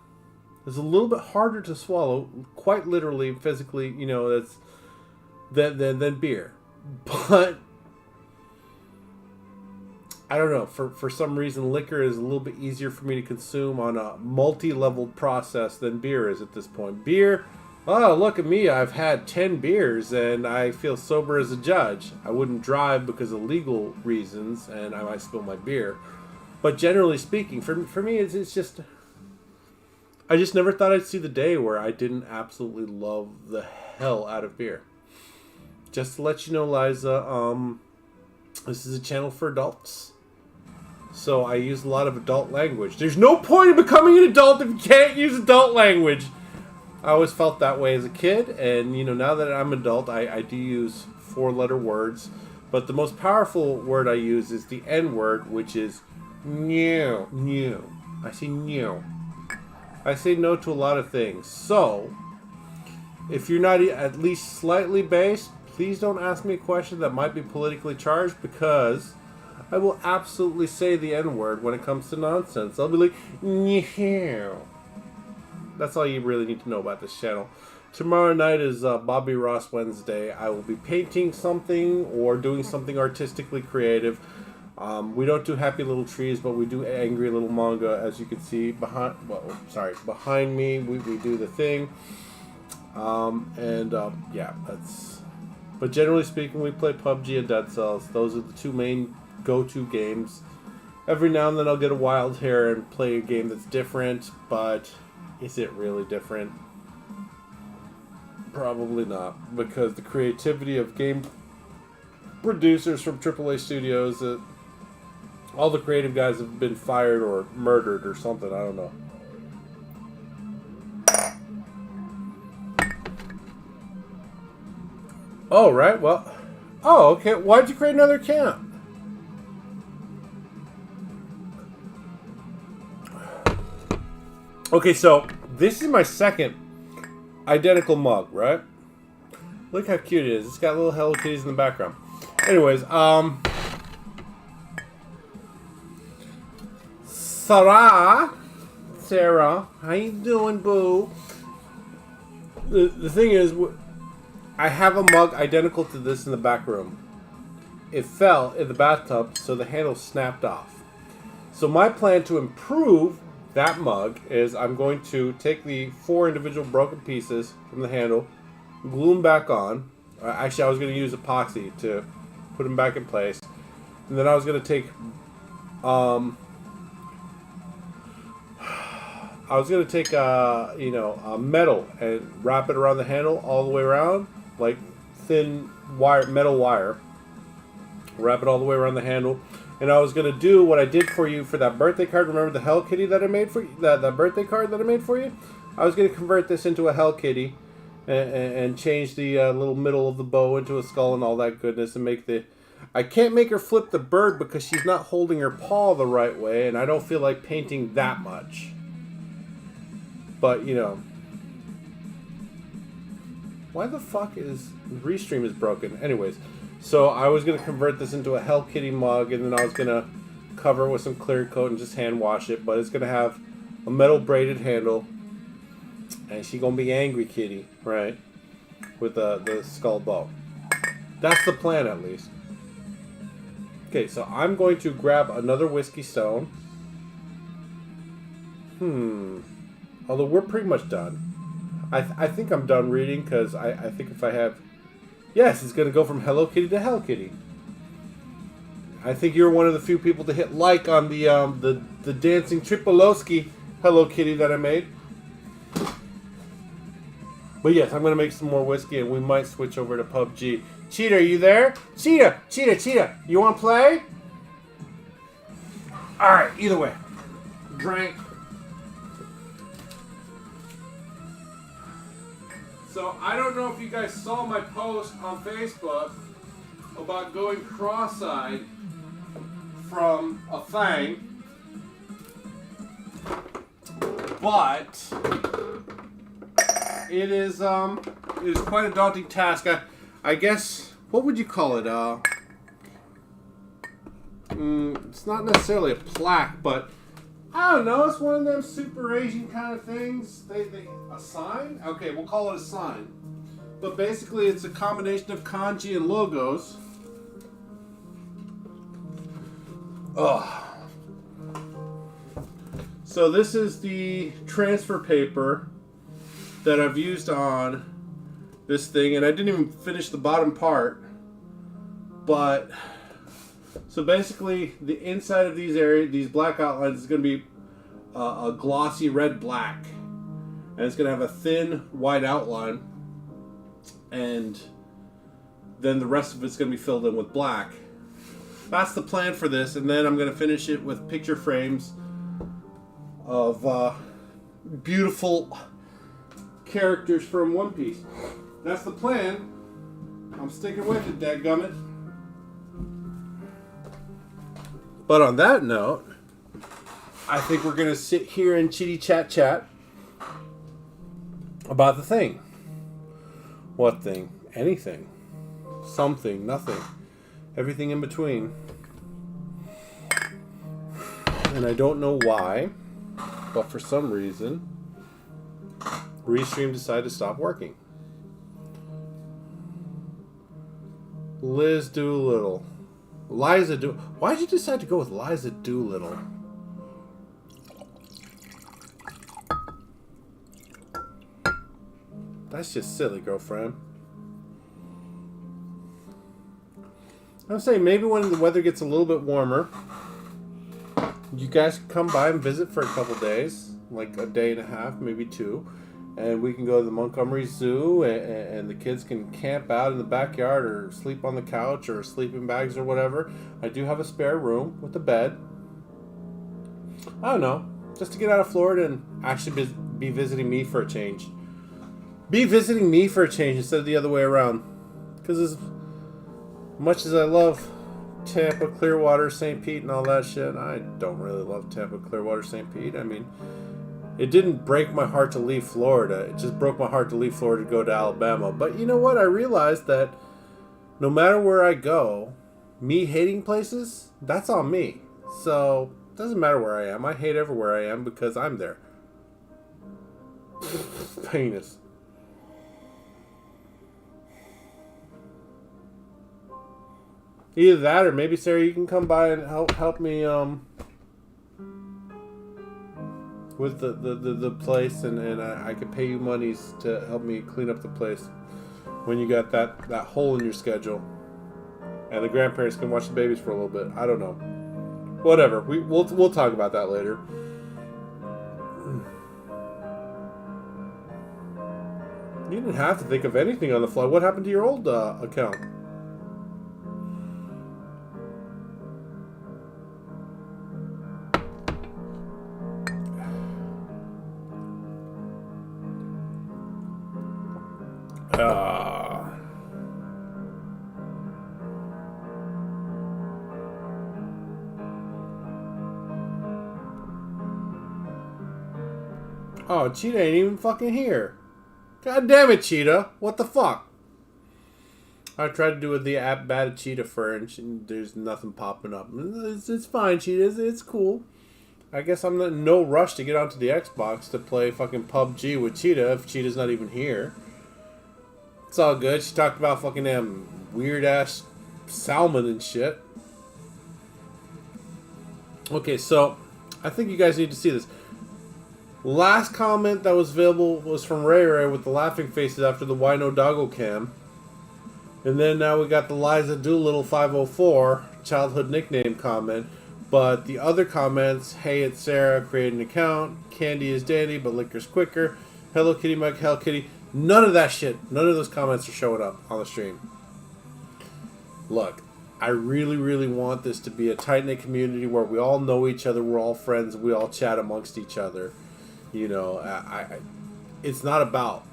little bit harder to swallow, quite literally, physically, you know, than beer. But I don't know, for some reason, liquor is a little bit easier for me to consume on a multi-level process than beer is at this point. Beer, oh, look at me, I've had 10 beers and I feel sober as a judge. I wouldn't drive because of legal reasons and I might spill my beer. But generally speaking, for me, it's just, I just never thought I'd see the day where I didn't absolutely love the hell out of beer. Just to let you know, Liza, this is a channel for adults. So I use a lot of adult language. There's no point in becoming an adult if you can't use adult language. I always felt that way as a kid, and you know, now that I'm an adult, I do use 4-letter words, but the most powerful word I use is the N word, which is no. I say no. I say no to a lot of things. So, if you're not at least slightly based, please don't ask me a question that might be politically charged, because I will absolutely say the N word when it comes to nonsense. I'll be like, no. That's all you really need to know about this channel. Tomorrow night is Bobby Ross Wednesday. I will be painting something or doing something artistically creative. We don't do happy little trees, but we do angry little manga, as you can see behind. Well, sorry, behind me. We do the thing. Yeah, that's. But generally speaking, we play PUBG and Dead Cells. Those are the two main go-to games. Every now and then I'll get a wild hair and play a game that's different, but is it really different? Probably not, because the creativity of game producers from AAA studios, all the creative guys have been fired or murdered or something, I don't know. Oh, right, well, oh, okay, why'd you create another account? Okay, so this is my second identical mug, right? Look how cute it is. It's got little Hello Kitties in the background. Anyways, Sarah, how you doing, boo? The thing is, I have a mug identical to this in the back room. It fell in the bathtub, so the handle snapped off. So my plan to improve that mug is I'm going to take the 4 individual broken pieces from the handle, glue them back on. Actually, I was going to use epoxy to put them back in place. And then I was going to take a metal and wrap it around the handle all the way around, like thin wire, metal wire. Wrap it all the way around the handle. And I was going to do what I did for you for that birthday card. Remember the Hello Kitty that I made for you? That birthday card that I made for you? I was going to convert this into a Hell Kitty and change the little middle of the bow into a skull and all that goodness and make the... I can't make her flip the bird because she's not holding her paw the right way, and I don't feel like painting that much. But, you know... Why the fuck is... Restream is broken. Anyways, so I was going to convert this into a Hell Kitty mug, and then I was going to cover it with some clear coat and just hand wash it, but it's going to have a metal braided handle, and she's going to be Angry Kitty, right? With the skull bow. That's the plan, at least. Okay, so I'm going to grab another whiskey stone. Although we're pretty much done. I think I'm done reading, because I think if I have... Yes, it's going to go from Hello Kitty to Hell Kitty. I think you're one of the few people to hit like on the dancing Tripolowski Hello Kitty that I made. But yes, I'm going to make some more whiskey, and we might switch over to PUBG. Cheetah, are you there? Cheetah! Cheetah! Cheetah! You want to play? Alright, either way. Drink. So, I don't know if you guys saw my post on Facebook about going cross-eyed from a thing, but it is quite a daunting task. I guess, what would you call it? It's not necessarily a plaque, but I don't know. It's one of them super Asian kind of things. A sign? Okay, we'll call it a sign. But basically, it's a combination of kanji and logos. Ugh. So this is the transfer paper that I've used on this thing, and I didn't even finish the bottom part. But so basically, the inside of these black outlines is going to be a glossy red black, and it's going to have a thin white outline, and then the rest of it's going to be filled in with black. That's the plan for this, and then I'm going to finish it with picture frames of beautiful characters from One Piece. That's the plan. I'm sticking with it, dadgummit. But on that note, I think we're going to sit here and chitty chat about the thing. What thing? Anything. Something. Nothing. Everything in between. And I don't know why, but for some reason, Restream decided to stop working. Liz Doolittle. Liza Doolittle. Why'd you decide to go with Liza Doolittle? That's just silly, girlfriend. I'm saying maybe when the weather gets a little bit warmer, you guys can come by and visit for a couple days, like a day and a half, maybe 2, and we can go to the Montgomery Zoo, and the kids can camp out in the backyard or sleep on the couch or sleeping bags or whatever. I do have a spare room with a bed. I don't know, just to get out of Florida and actually be visiting me for a change. Be visiting me for a change instead of the other way around. Because as much as I love Tampa, Clearwater, St. Pete, and all that shit, I don't really love Tampa, Clearwater, St. Pete. I mean, it didn't break my heart to leave Florida. It just broke my heart to leave Florida to go to Alabama. But you know what? I realized that no matter where I go, me hating places, that's on me. So, it doesn't matter where I am. I hate everywhere I am because I'm there. Penis. Either that, or maybe Sarah, you can come by and help me with the place, and I could pay you monies to help me clean up the place when you got that hole in your schedule, and the grandparents can watch the babies for a little bit. I don't know, whatever. We'll talk about that later. You didn't have to think of anything on the fly. What happened to your old account? Oh, Cheetah ain't even fucking here. God damn it, Cheetah. What the fuck? I tried to do with the app bad Cheetah fur and there's nothing popping up. It's fine, Cheetah. It's cool. I guess I'm in no rush to get onto the Xbox to play fucking PUBG with Cheetah if Cheetah's not even here. It's all good. She talked about fucking damn weird ass salmon and shit. Okay, so I think you guys need to see this. Last comment that was available was from Ray Ray with the laughing faces after the Why No Doggo cam. And then now we got the Liza Doolittle 504 childhood nickname comment. But the other comments, hey, it's Sarah, create an account. Candy is dandy, but liquor's quicker. Hello Kitty, Mike, Hell Kitty. None of that shit. None of those comments are showing up on the stream. Look, I really, really want this to be a tight-knit community where we all know each other, we're all friends, we all chat amongst each other. You know, it's not about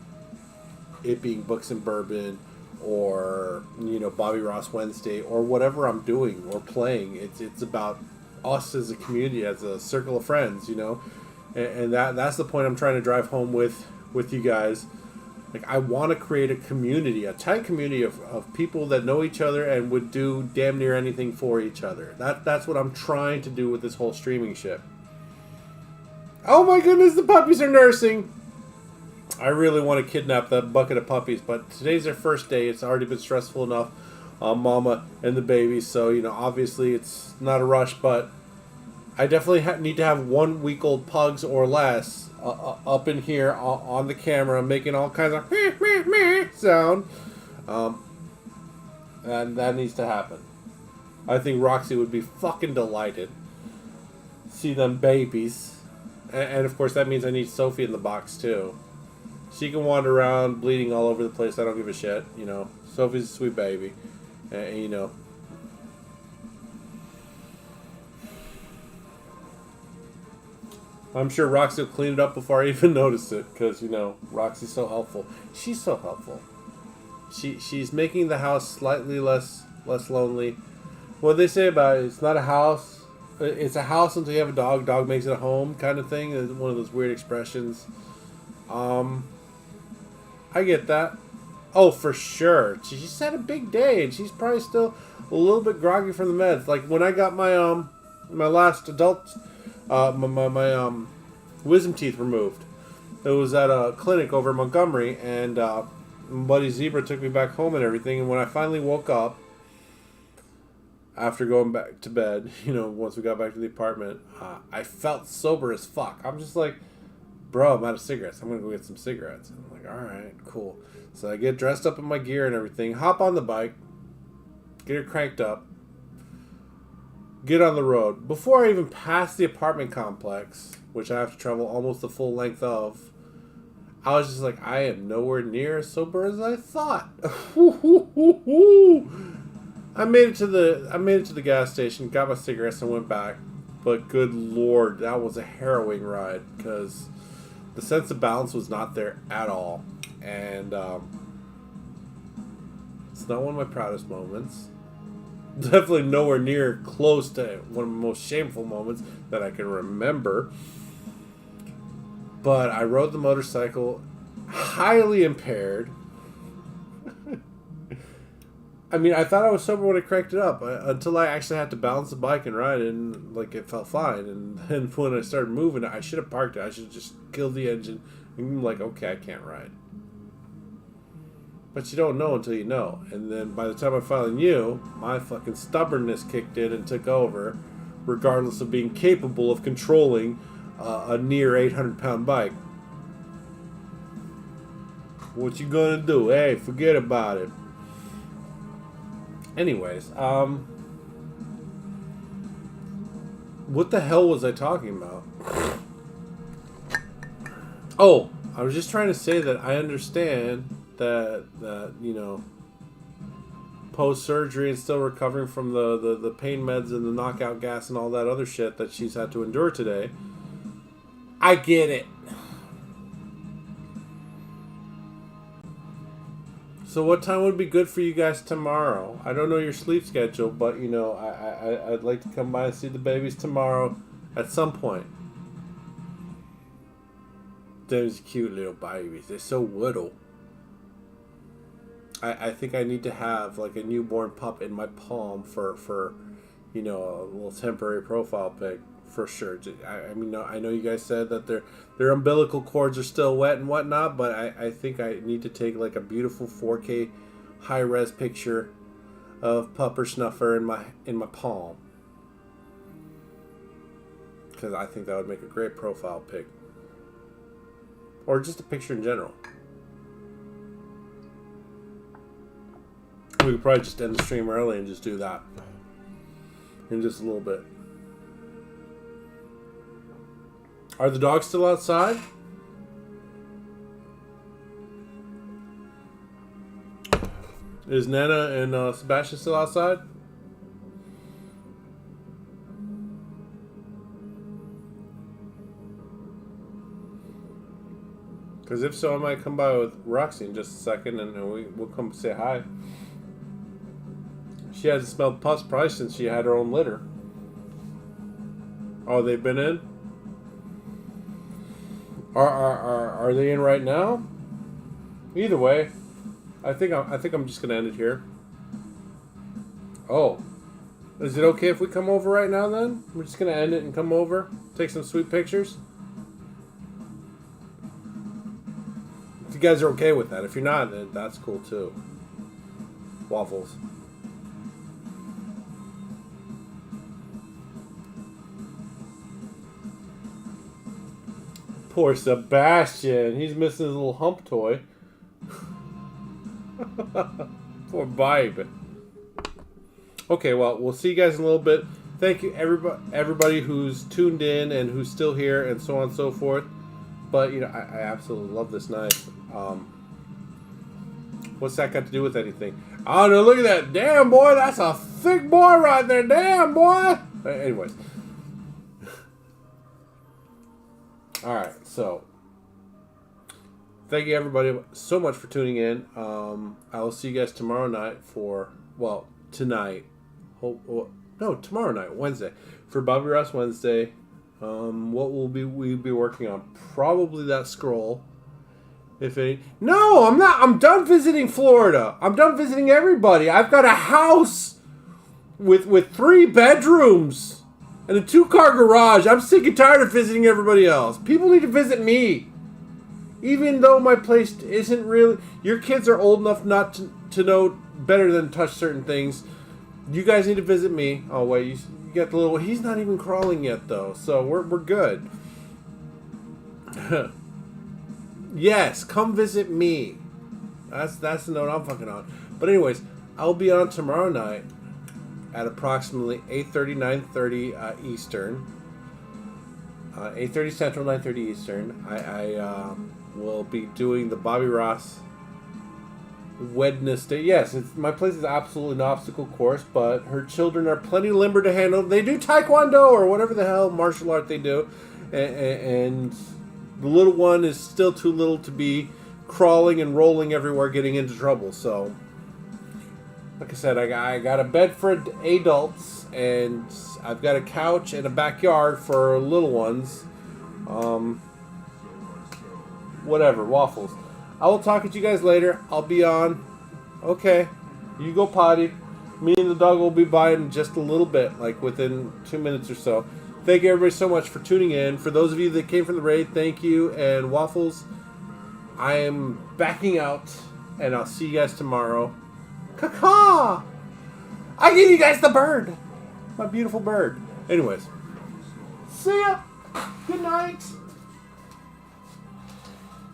it being Books and Bourbon or, you know, Bobby Ross Wednesday or whatever I'm doing or playing. It's about us as a community, as a circle of friends, you know. And that's the point I'm trying to drive home with you guys. Like, I want to create a community, a tight community of people that know each other and would do damn near anything for each other. That's what I'm trying to do with this whole streaming shit. Oh my goodness, the puppies are nursing! I really want to kidnap that bucket of puppies, but today's their first day. It's already been stressful enough on Mama and the babies, so, you know, obviously it's not a rush, but I definitely need to have 1 week old pugs or less up in here on the camera making all kinds of meh, meh, meh sound. And that needs to happen. I think Roxy would be fucking delighted. See them babies. And of course that means I need Sophie in the box too. She can wander around bleeding all over the place. I don't give a shit, you know. Sophie's a sweet baby. And you know. I'm sure Roxy will clean it up before I even notice it, because, you know, Roxy's so helpful. She's so helpful. She's making the house slightly less lonely. What they say about it, it's not a house. It's a house until you have a dog. Dog makes it a home, kind of thing. It's one of those weird expressions. I get that. Oh, for sure. She's had a big day, and she's probably still a little bit groggy from the meds. Like when I got my my last adult my wisdom teeth removed. It was at a clinic over in Montgomery, and my buddy Zebra took me back home and everything. And when I finally woke up after going back to bed, you know, once we got back to the apartment, I felt sober as fuck. I'm just like, bro, I'm out of cigarettes. I'm gonna go get some cigarettes. And I'm like, all right, cool. So I get dressed up in my gear and everything, hop on the bike, get her cranked up, get on the road. Before I even pass the apartment complex, which I have to travel almost the full length of, I was just like, I am nowhere near as sober as I thought. I made it to the gas station, got my cigarettes, and went back. But good lord, that was a harrowing ride, because the sense of balance was not there at all. And it's not one of my proudest moments. Definitely nowhere near close to one of the most shameful moments that I can remember. But I rode the motorcycle highly impaired. I mean, I thought I was sober when I cranked it up until I actually had to balance the bike and ride it, and like it felt fine. And then when I started moving, I should have parked it. I should have just killed the engine. And I'm like, okay, I can't ride. But you don't know until you know. And then by the time I finally knew, my fucking stubbornness kicked in and took over, regardless of being capable of controlling a near 800-pound bike. What you gonna do? Hey, forget about it. Anyways, what the hell was I talking about? Oh, I was just trying to say that I understand that you know, post-surgery and still recovering from the pain meds and the knockout gas and all that other shit that she's had to endure today. I get it. So what time would be good for you guys tomorrow? I don't know your sleep schedule, but you know, I'd like to come by and see the babies tomorrow at some point. Those cute little babies. They're so little. I think I need to have like a newborn pup in my palm for you know, a little temporary profile pic for sure. I mean, I know you guys said that their umbilical cords are still wet and whatnot, but I think I need to take like a beautiful 4K high-res picture of Pupper Snuffer in my palm, because I think that would make a great profile pic, or just a picture in general. We could probably just end the stream early and just do that in just a little bit. Are the dogs still outside? Is Nana and Sebastian still outside? Because if so, I might come by with Roxy in just a second and we'll come say hi. She hasn't smelled pus probably since she had her own litter. Oh, they've been in? Are they in right now? Either way, I think I'm just gonna end it here. Oh, is it okay if we come over right now? Then we're just gonna end it and come over, take some sweet pictures. If you guys are okay with that, if you're not, then that's cool too. Waffles. Poor Sebastian. He's missing his little hump toy. Poor babe. Okay, well, we'll see you guys in a little bit. Thank you, everybody who's tuned in and who's still here and so on and so forth. But, you know, I absolutely love this knife. What's that got to do with anything? I don't know. Look at that. Damn, boy. That's a thick boy right there. Damn, boy. Anyways. Alright, so thank you everybody so much for tuning in. I will see you guys tomorrow night tonight. Tomorrow night, Wednesday, for Bobby Ross Wednesday. What we'll be working on? Probably that scroll. If any. No, I'm not. I'm done visiting Florida. I'm done visiting everybody. I've got a house with 3 bedrooms. And a 2-car garage. I'm sick and tired of visiting everybody else. People need to visit me. Even though my place isn't really... Your kids are old enough not to know better than touch certain things. You guys need to visit me. Oh, wait. You got the little... He's not even crawling yet, though. So we're good. Yes, come visit me. That's the note I'm fucking on. But anyways, I'll be on tomorrow night at approximately 8:30, 9:30 Eastern. 8:30 Central, 9:30 Eastern. I will be doing the Bobby Ross Wednesday. Yes, my place is absolutely an obstacle course, but her children are plenty limber to handle. They do Taekwondo or whatever the hell martial art they do. And the little one is still too little to be crawling and rolling everywhere, getting into trouble. So... Like I said, I got a bed for adults, and I've got a couch and a backyard for little ones. Whatever, waffles. I will talk to you guys later. I'll be on. Okay, you go potty. Me and the dog will be by in just a little bit, like within 2 minutes or so. Thank you everybody so much for tuning in. For those of you that came from the raid, thank you. And waffles, I am backing out, and I'll see you guys tomorrow. Caw! I give you guys the bird. My beautiful bird. Anyways. See ya. Good night.